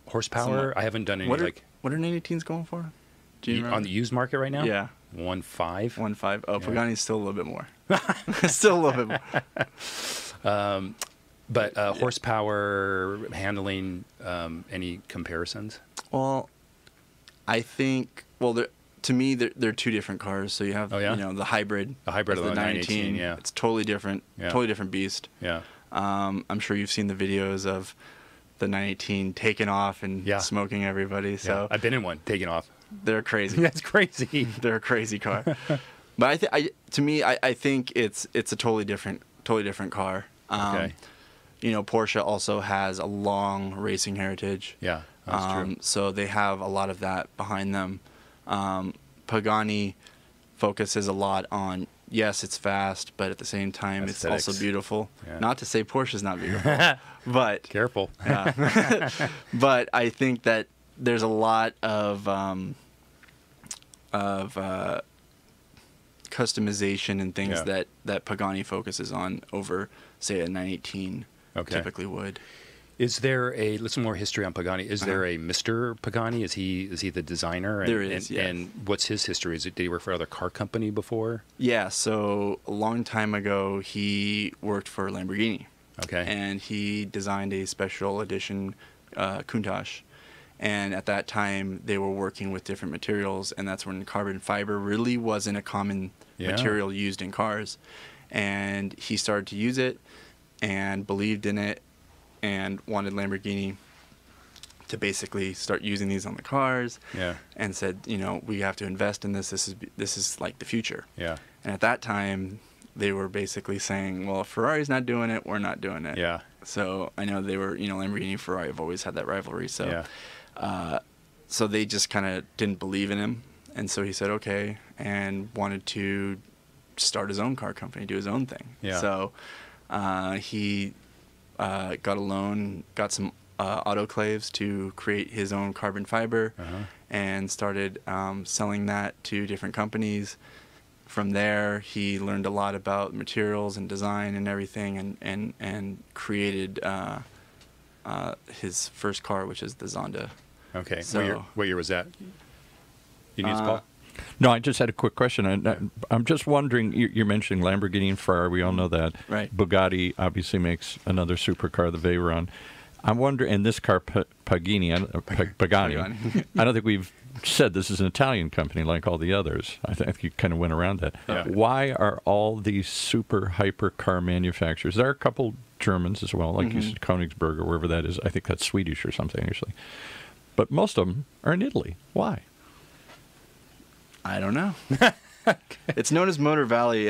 Horsepower, Somewhat. I haven't done any What are 918s going for? Do you remember? on the used market right now. Yeah. 1.5. 1.5. Oh, Yeah. Pagani's still a little bit more. Still a little bit more. But horsepower, handling, any comparisons? Well, I think. Well, to me, they're two different cars. So you have, Oh, yeah? the hybrid. The hybrid as of the 918, yeah. It's totally different. Yeah. Totally different beast. Yeah. I'm sure you've seen the videos of the 918 taking off and Yeah. smoking everybody. So I've been in one, taking off. they're crazy. That's crazy. They're a crazy car. But I think it's a totally different car. Okay. Porsche also has a long racing heritage. Yeah, that's true. So they have a lot of that behind them. Pagani focuses a lot on, yes, it's fast, but at the same time, it's Aesthetics. also beautiful. Yeah. Not to say Porsche's not beautiful, but Careful. but I think that there's a lot of customization and things Yeah. that Pagani focuses on over, say, a 918 Okay. typically would. Is there let's more history on Pagani? Is there Uh-huh. a Mr. Pagani? Is he the designer? And, There is, yes. And what's his history? Did he work for another car company before? Yeah, so a long time ago, he worked for Lamborghini. Okay. And he designed a special edition Countach. And at that time, they were working with different materials, and that's when carbon fiber really wasn't a common material used in cars. And he started to use it and believed in it and wanted Lamborghini to basically start using these on the cars. Yeah. And said, we have to invest in this. This is like the future. Yeah. And at that time, they were basically saying, well, if Ferrari's not doing it, we're not doing it. Yeah. So I know they were, Lamborghini and Ferrari have always had that rivalry. So, Yeah. so they just kind of didn't believe in him. And so he said, okay, and wanted to start his own car company, do his own thing. Yeah. So he got a loan, got some autoclaves to create his own carbon fiber, and started selling that to different companies. From there, he learned a lot about materials and design and everything, and created his first car, which is the Zonda. Okay. So- what year was that? You need Paul? No, I just had a quick question. I'm just wondering, you're mentioning Lamborghini and Ferrari. We all know that. Right. Bugatti obviously makes another supercar, the Veyron. I'm wondering, and this car, Pagani, I don't think we've said this is an Italian company like all the others. I think you kind of went around that. Yeah. Why are all these super hyper car manufacturers? There are a couple Germans as well, like you said, Königsberg or wherever that is. I think that's Swedish or something, actually. But most of them are in Italy. Why? I don't know. It's known as Motor Valley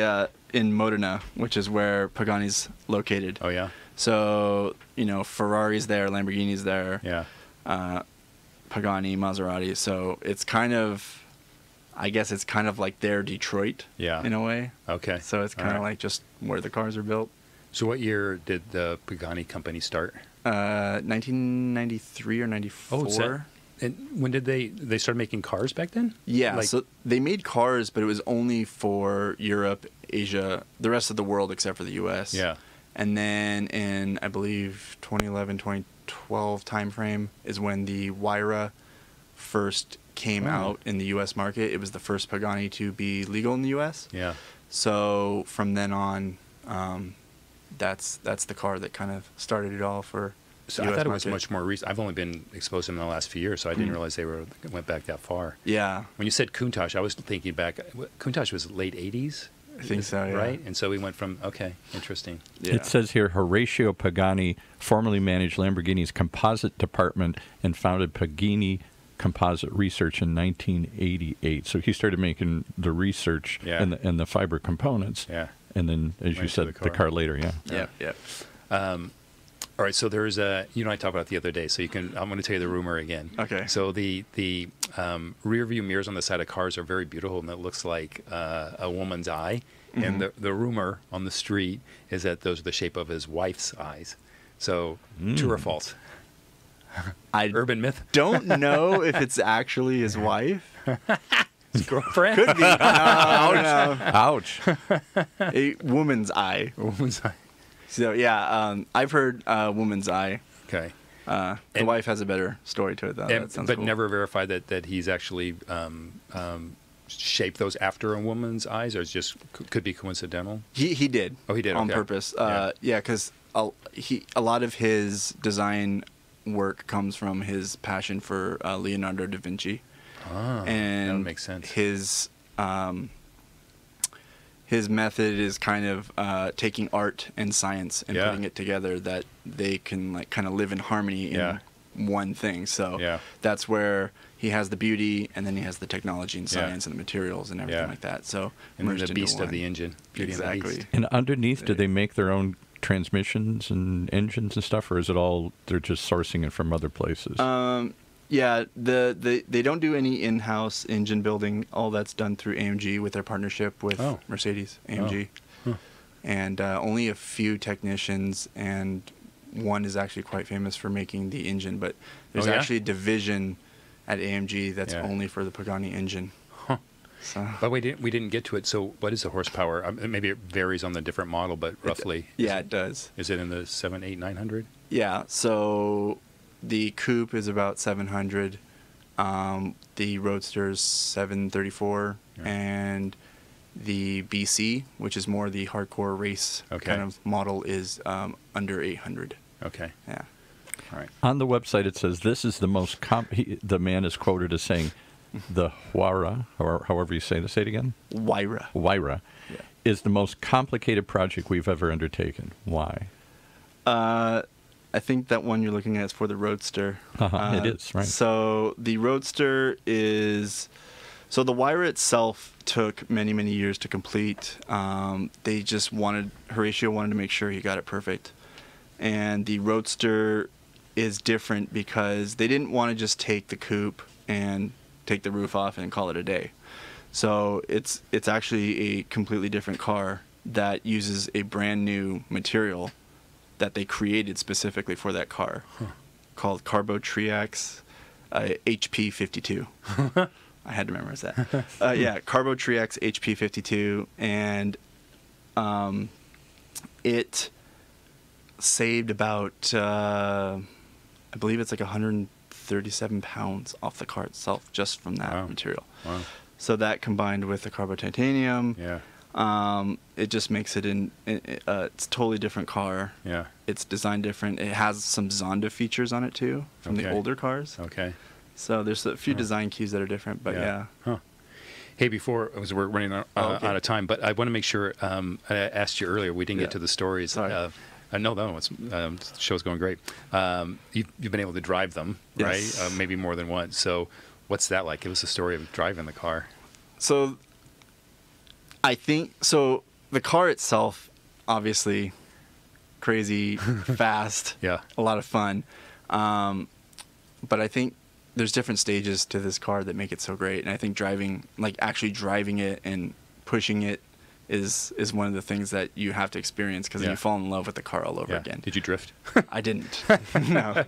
in Modena, which is where Pagani's located. Oh, yeah? So, Ferrari's there, Lamborghini's there, Yeah. Pagani, Maserati. So it's kind of I guess it's kind of like their Detroit, in a way. Okay. So it's kind of like just where the cars are built. So what year did the Pagani company start? 1993 or 94. Oh, and when did they start making cars back then? Yeah, so they made cars, but it was only for Europe, Asia, the rest of the world except for the U.S. Yeah. And then in, I believe, 2011, 2012 timeframe is when the Huayra first came out in the U.S. market. It was the first Pagani to be legal in the U.S. Yeah. So from then on, that's the car that kind of started it all for. So I thought it was much more recent. I've only been exposed to them in the last few years, so I didn't realize they went back that far. Yeah. When you said Countach, I was thinking back. Countach was late 80s? I think so, yeah. Right? And so we went from, okay, interesting. Yeah. It says here, Horacio Pagani formerly managed Lamborghini's composite department and founded Pagani Composite Research in 1988. So he started making the research and the fiber components. Yeah. And then, as you said, the car later, Yep. All right, so there's you and I talked about it the other day, so I'm going to tell you the rumor again. Okay. So the rear view mirrors on the side of cars are very beautiful, and it looks like a woman's eye. And the rumor on the street is that those are the shape of his wife's eyes. So true or false? Urban myth? Don't know if it's actually his wife. His girlfriend? Could be. No. Ouch. A woman's eye. A woman's eye. So yeah, I've heard woman's eye. Okay. The wife has a better story to it, though. That sounds but cool. never verified that he's actually shaped those after a woman's eyes, or it's just could be coincidental. He did. Oh, he did on okay. purpose. Yeah, because a lot of his design work comes from his passion for Leonardo da Vinci. And that would make sense. His method is kind of taking art and science and putting it together that they can like kind of live in harmony in one thing. So that's where he has the beauty, and then he has the technology and science and the materials and everything like that. So and then the beast of the engine. Exactly. And underneath, do they make their own transmissions and engines and stuff, or is it all they're just sourcing it from other places? Yeah, they don't do any in-house engine building. All that's done through AMG with their partnership with Mercedes AMG, and only a few technicians, and one is actually quite famous for making the engine. But there's actually a division at AMG that's only for the Pagani engine. So. But we didn't get to it. So what is the horsepower? Maybe it varies on the different model, but roughly. It does. Is it in the 700, 800, 900? Yeah. So the coupe is about 700. The Roadster's 734, and the BC, which is more the hardcore race kind of model, is under 800. Okay. Yeah. All right. On the website, it says this is the most. The man is quoted as saying, "The Huayra, or however you say it. Say it again. Huayra is the most complicated project we've ever undertaken. Why? I think that one you're looking at is for the Roadster. It is, right. So the Roadster is... So the Huayra itself took many, many years to complete. They just Horacio wanted to make sure he got it perfect. And the Roadster is different because they didn't want to just take the coupe and take the roof off and call it a day. So it's actually a completely different car that uses a brand new material that they created specifically for that car, called Carbotriax HP52. I had to memorize that. Carbotriax HP52, and it saved about, I believe it's like 137 pounds off the car itself just from that material. Wow. So that combined with the carbo titanium, it just makes it it's a totally different car. Yeah. It's designed different. It has some Zonda features on it too from the older cars. Okay. So there's a few design cues that are different, but Huh. Hey, before, as we're running out of time, but I want to make sure, I asked you earlier, we didn't get to the stories. Sorry. No, the show's going great. You've been able to drive them, Yes. right? Maybe more than once. So what's that like? Give us a story of driving the car. So I think, the car itself, obviously crazy, fast, Yeah. a lot of fun. But I think there's different stages to this car that make it so great. And I think actually driving it and pushing it is one of the things that you have to experience, because then you fall in love with the car all over again. Did you drift? I didn't. No.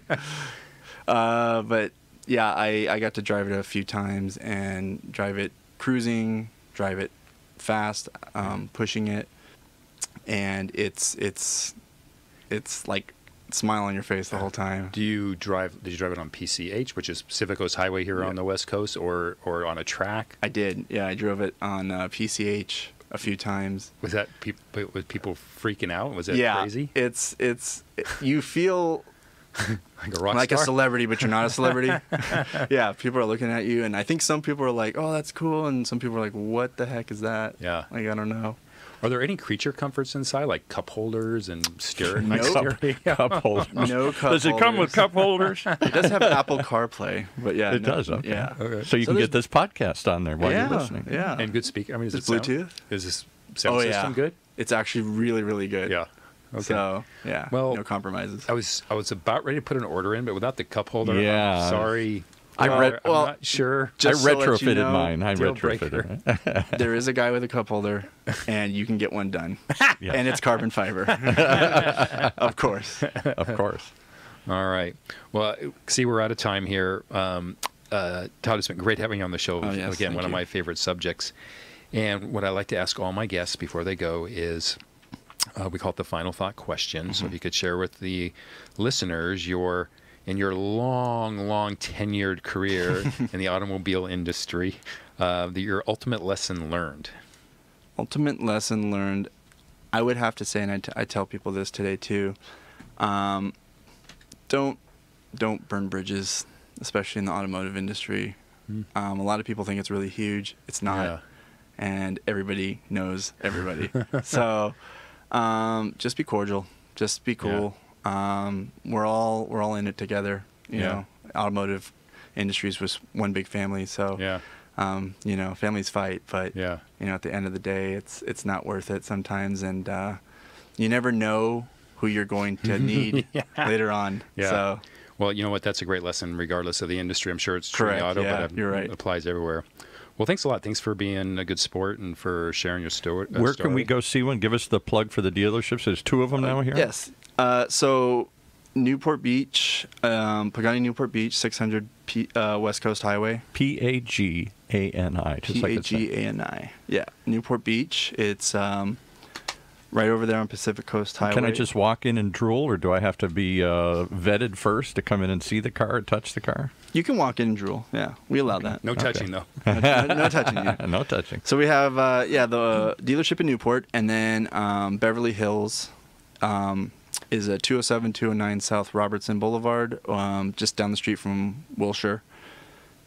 But yeah, I got to drive it a few times and drive it cruising, drive it fast, pushing it, and it's like smile on your face the whole time. Did you drive it on PCH, which is Pacific Coast Highway here on the West Coast, or on a track? I did. Yeah, I drove it on PCH a few times. Was that with people freaking out? Was it crazy? It's you feel like a rock like star? a celebrity, but you're not a celebrity. Yeah, people are looking at you, and I think some people are like, "Oh, that's cool," and some people are like, "What the heck is that?" Yeah, like I don't know. Are there any creature comforts inside, like cup holders and steering? Nope. Cup holders. No cup Does it come with cup holders? It does have Apple CarPlay, but yeah, it does. Okay. Yeah. Okay. So you can get this podcast on there while you're listening. Yeah. And good speaker. I mean, is it Bluetooth? Is this sound system good? It's actually really, really good. Yeah. Okay. So yeah. Well, no compromises. I was about ready to put an order in, but without the cup holder, yeah. I'm sorry. I'm not sure. I retrofitted mine. I retrofitted it. There is a guy with a cup holder, and you can get one done. Yeah. And it's carbon fiber. Of course. Of course. All right. Well, see, we're out of time here. Todd, it's been great having you on the show. Oh, yes, Again, one of my favorite subjects. And what I like to ask all my guests before they go is, we call it the final thought question. Mm-hmm. So if you could share with the listeners in your long tenured career in the automobile industry, your ultimate lesson learned. Ultimate lesson learned, I would have to say, and I tell people this today too, don't burn bridges, especially in the automotive industry. A lot of people think it's really huge. It's not. Yeah. And everybody knows everybody. So just be cordial. Just be cool. Yeah. We're all in it together. You know, automotive industries was one big family. So you know, families fight, but you know, at the end of the day, it's not worth it sometimes, and you never know who you're going to need later on. Yeah. So. Well, you know what? That's a great lesson, regardless of the industry. I'm sure it's true in the auto, but you're right. It applies everywhere. Well, thanks a lot. Thanks for being a good sport and for sharing your story. Where can we go see one? Give us the plug for the dealerships. There's two of them now here? Yes. So Newport Beach, Pagani Newport Beach, 600 West Coast Highway. Pagani. Pagani. Yeah. Newport Beach. It's right over there on Pacific Coast Highway. Can I just walk in and drool, or do I have to be vetted first to come in and see the car, touch the car? You can walk in and drool. Yeah, we allow that. No touching, though. No touching. Yeah. No touching. So we have, the dealership in Newport, and then Beverly Hills is a 207, 209 South Robertson Boulevard, just down the street from Wilshire.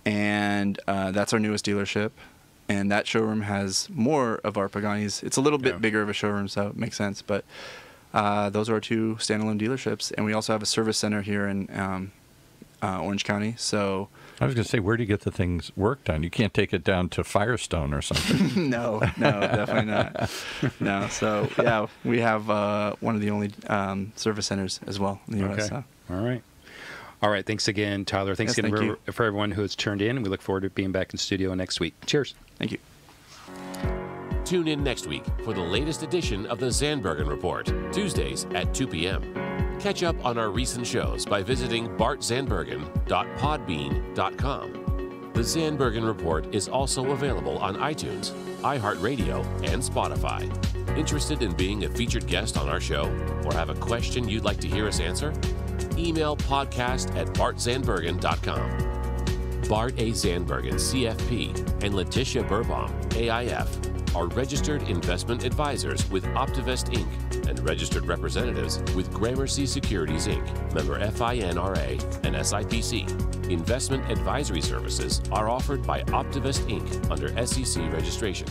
And that's our newest dealership. And that showroom has more of our Paganis. It's a little bit bigger of a showroom, so it makes sense. But those are our two standalone dealerships. And we also have a service center here in Orange County. So I was going to say, where do you get the things worked on? You can't take it down to Firestone or something. No, definitely not. No, so yeah, we have one of the only service centers as well in the U.S. So. All right. Thanks again, Tyler. Thanks again for everyone who has turned in. We look forward to being back in studio next week. Cheers. Thank you. Tune in next week for the latest edition of the Zandbergen Report, Tuesdays at 2 p.m. Catch up on our recent shows by visiting bartzandbergen.podbean.com. The Zandbergen Report is also available on iTunes, iHeartRadio, and Spotify. Interested in being a featured guest on our show, or have a question you'd like to hear us answer? Email podcast@bartzandbergen.com. Bart A. Zandbergen, CFP, and Letitia Burbaum, AIF, are registered investment advisors with Optivest Inc. and registered representatives with Gramercy Securities Inc., member FINRA and SIPC. Investment advisory services are offered by Optivest Inc. under SEC registration.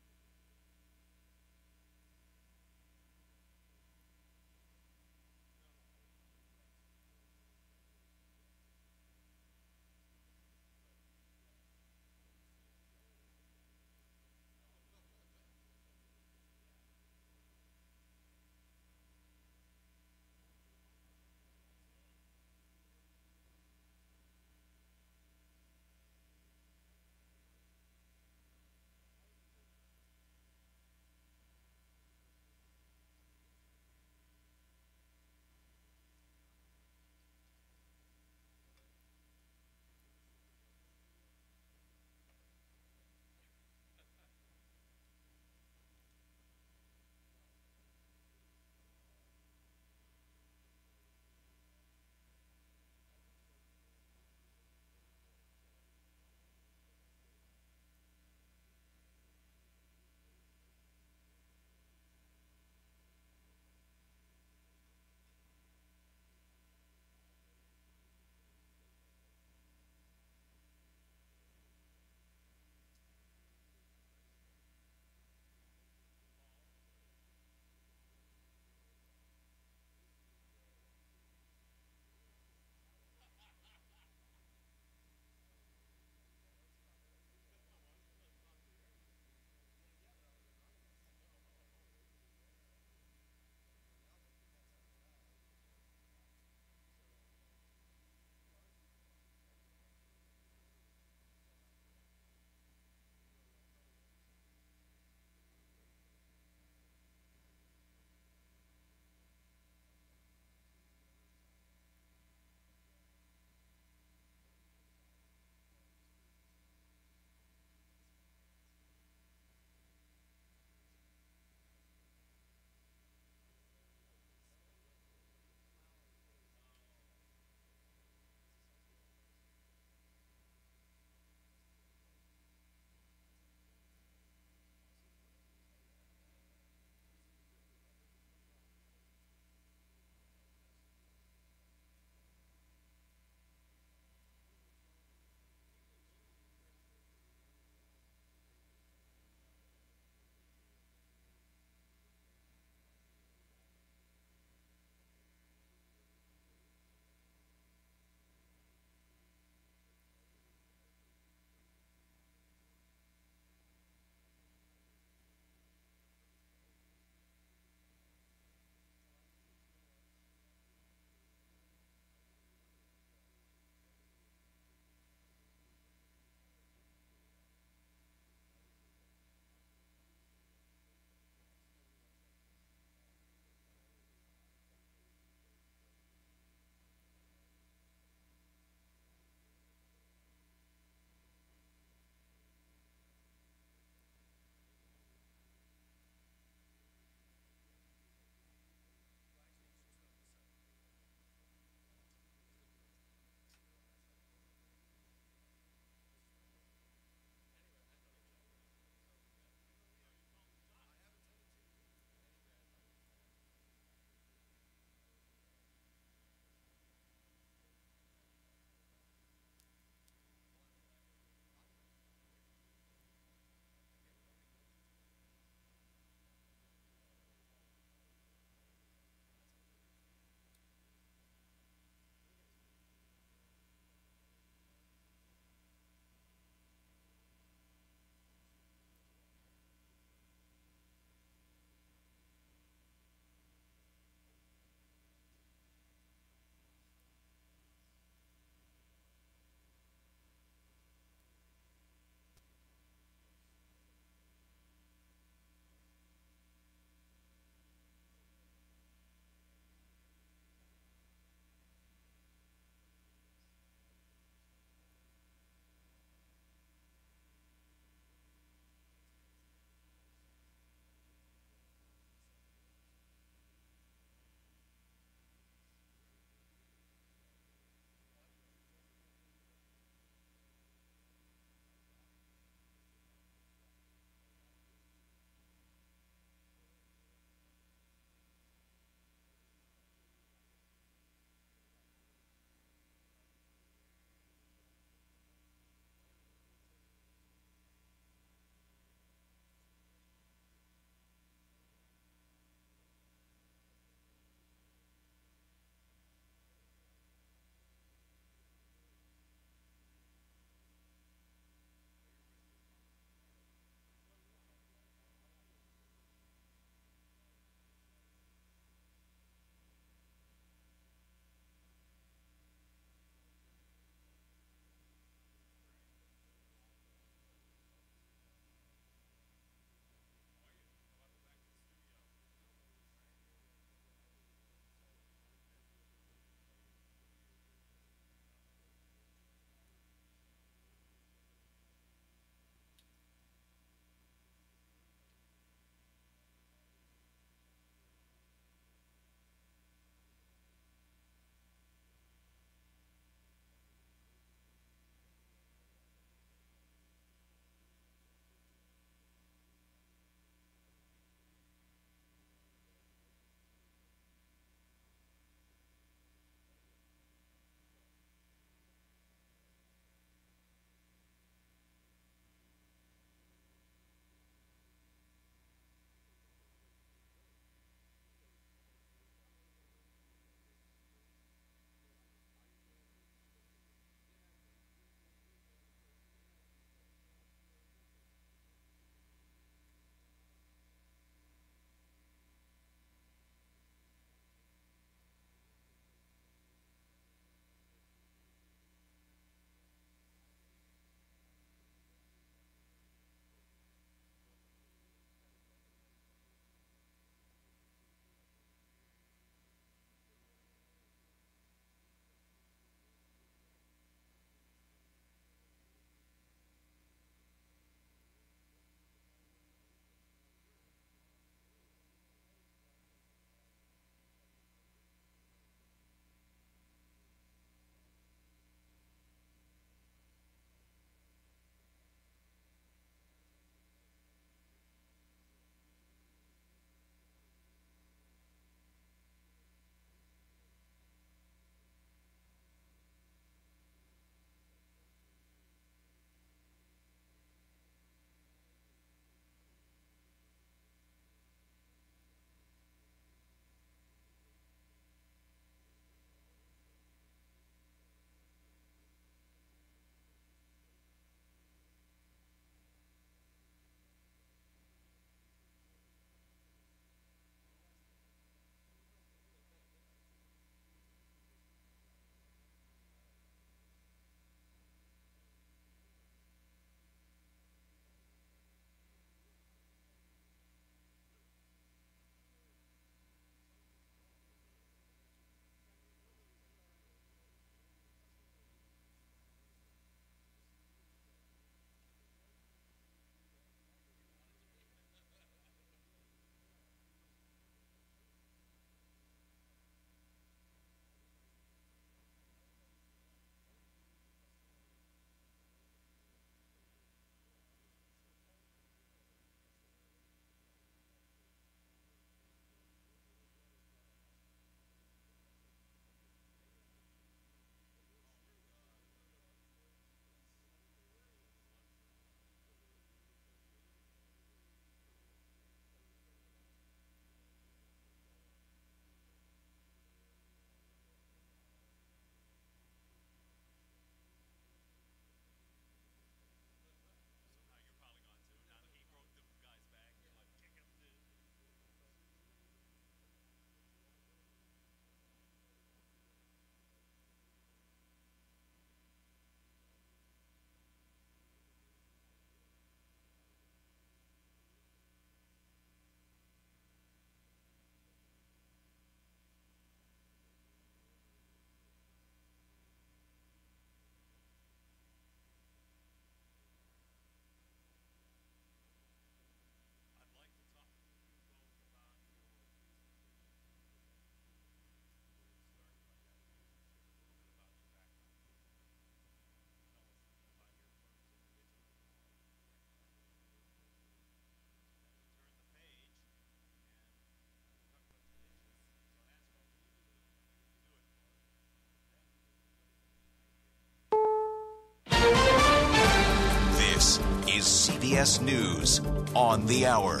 CBS News on the Hour.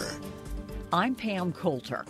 I'm Pam Coulter.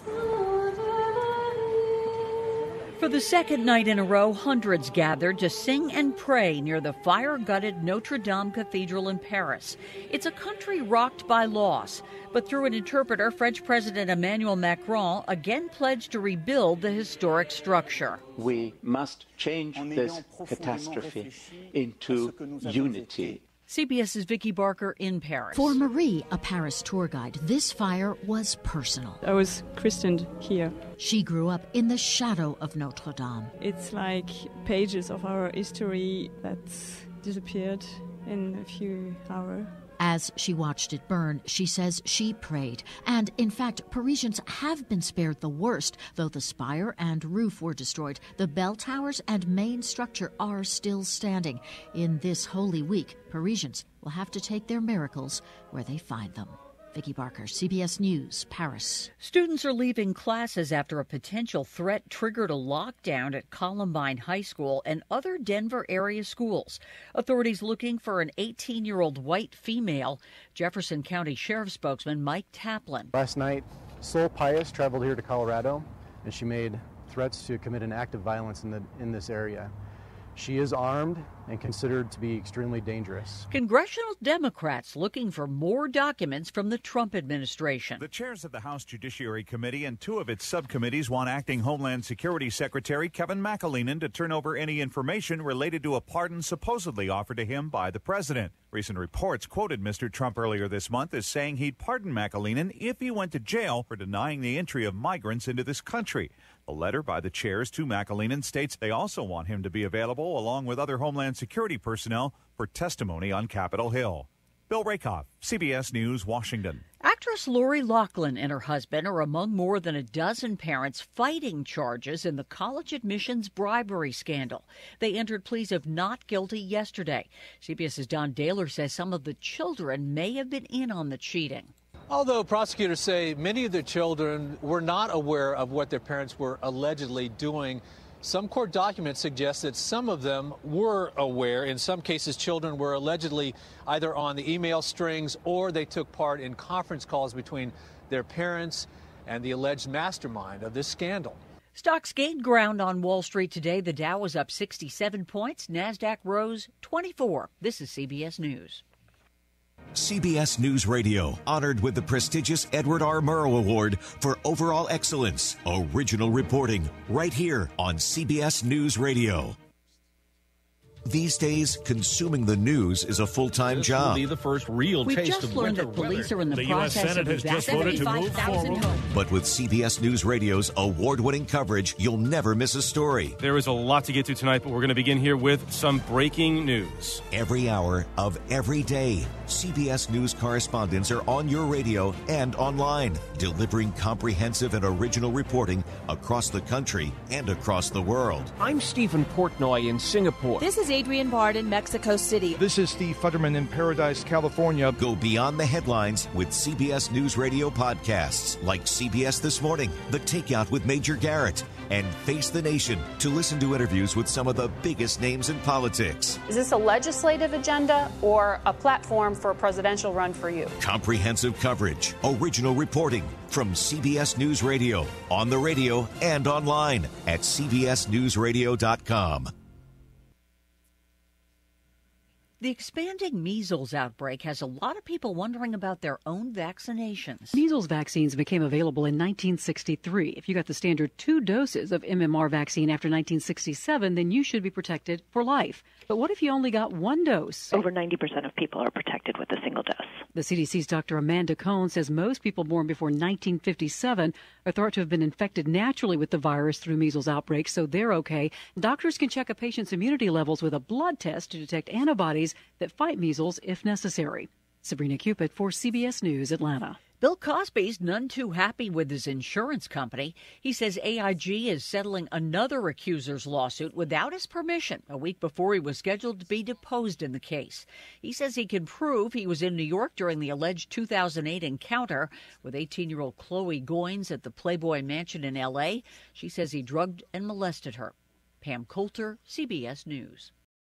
For the second night in a row, hundreds gathered to sing and pray near the fire-gutted Notre Dame Cathedral in Paris. It's a country rocked by loss, but through an interpreter, French President Emmanuel Macron again pledged to rebuild the historic structure. We must change this catastrophe into unity. CBS's Vicki Barker in Paris. For Marie, a Paris tour guide, this fire was personal. I was christened here. She grew up in the shadow of Notre Dame. It's like pages of our history that disappeared in a few hours. As she watched it burn, she says she prayed. And in fact, Parisians have been spared the worst. Though the spire and roof were destroyed, the bell towers and main structure are still standing. In this Holy Week, Parisians will have to take their miracles where they find them. Vicki Barker, CBS News, Paris. Students are leaving classes after a potential threat triggered a lockdown at Columbine High School and other Denver area schools. Authorities looking for an 18-year-old white female. Jefferson County Sheriff spokesman Mike Taplin. Last night, Sol Pius traveled here to Colorado, and she made threats to commit an act of violence in this area. She is armed and considered to be extremely dangerous. Congressional Democrats looking for more documents from the Trump administration. The chairs of the House Judiciary Committee and two of its subcommittees want acting Homeland Security Secretary Kevin McAleenan to turn over any information related to a pardon supposedly offered to him by the president. Recent reports quoted Mr. Trump earlier this month as saying he'd pardon McAleenan if he went to jail for denying the entry of migrants into this country. A letter by the chairs to McAleenan states they also want him to be available along with other Homeland Security personnel for testimony on Capitol Hill. Bill Rakoff, CBS News, Washington. Actress Lori Loughlin and her husband are among more than a dozen parents fighting charges in the college admissions bribery scandal. They entered pleas of not guilty yesterday. CBS's Don Daler says some of the children may have been in on the cheating. Although prosecutors say many of the children were not aware of what their parents were allegedly doing, some court documents suggest that some of them were aware. In some cases, children were allegedly either on the email strings or they took part in conference calls between their parents and the alleged mastermind of this scandal. Stocks gained ground on Wall Street today. The Dow was up 67 points. NASDAQ rose 24. This is CBS News. CBS News Radio, honored with the prestigious Edward R. Murrow Award for Overall Excellence. Original reporting, right here on CBS News Radio. These days, consuming the news is a full-time job. This will be the first real We've taste just of learned winter that police weather. are in the U.S. process Senate of has just voted to move 75,000 forward. homes. But with CBS News Radio's award-winning coverage, you'll never miss a story. There is a lot to get to tonight, but we're going to begin here with some breaking news. Every hour of every day, CBS News correspondents are on your radio and online, delivering comprehensive and original reporting across the country and across the world. I'm Stephen Portnoy in Singapore. This is Adrienne Bard in Mexico City. This is Steve Futterman in Paradise, California. Go beyond the headlines with CBS News Radio podcasts like CBS This Morning, The Takeout with Major Garrett, and Face the Nation to listen to interviews with some of the biggest names in politics. Is this a legislative agenda or a platform for a presidential run for you? Comprehensive coverage, original reporting from CBS News Radio, on the radio and online at cbsnewsradio.com. The expanding measles outbreak has a lot of people wondering about their own vaccinations. Measles vaccines became available in 1963. If you got the standard 2 doses of MMR vaccine after 1967, then you should be protected for life. But what if you only got 1 dose? Over 90% of people are protected with a single dose. The CDC's Dr. Amanda Cohn says most people born before 1957 are thought to have been infected naturally with the virus through measles outbreaks, so they're okay. Doctors can check a patient's immunity levels with a blood test to detect antibodies that fight measles if necessary. Sabrina Cupid for CBS News, Atlanta. Bill Cosby's none too happy with his insurance company. He says AIG is settling another accuser's lawsuit without his permission a week before he was scheduled to be deposed in the case. He says he can prove he was in New York during the alleged 2008 encounter with 18-year-old Chloe Goines at the Playboy Mansion in L.A. She says he drugged and molested her. Pam Coulter, CBS News.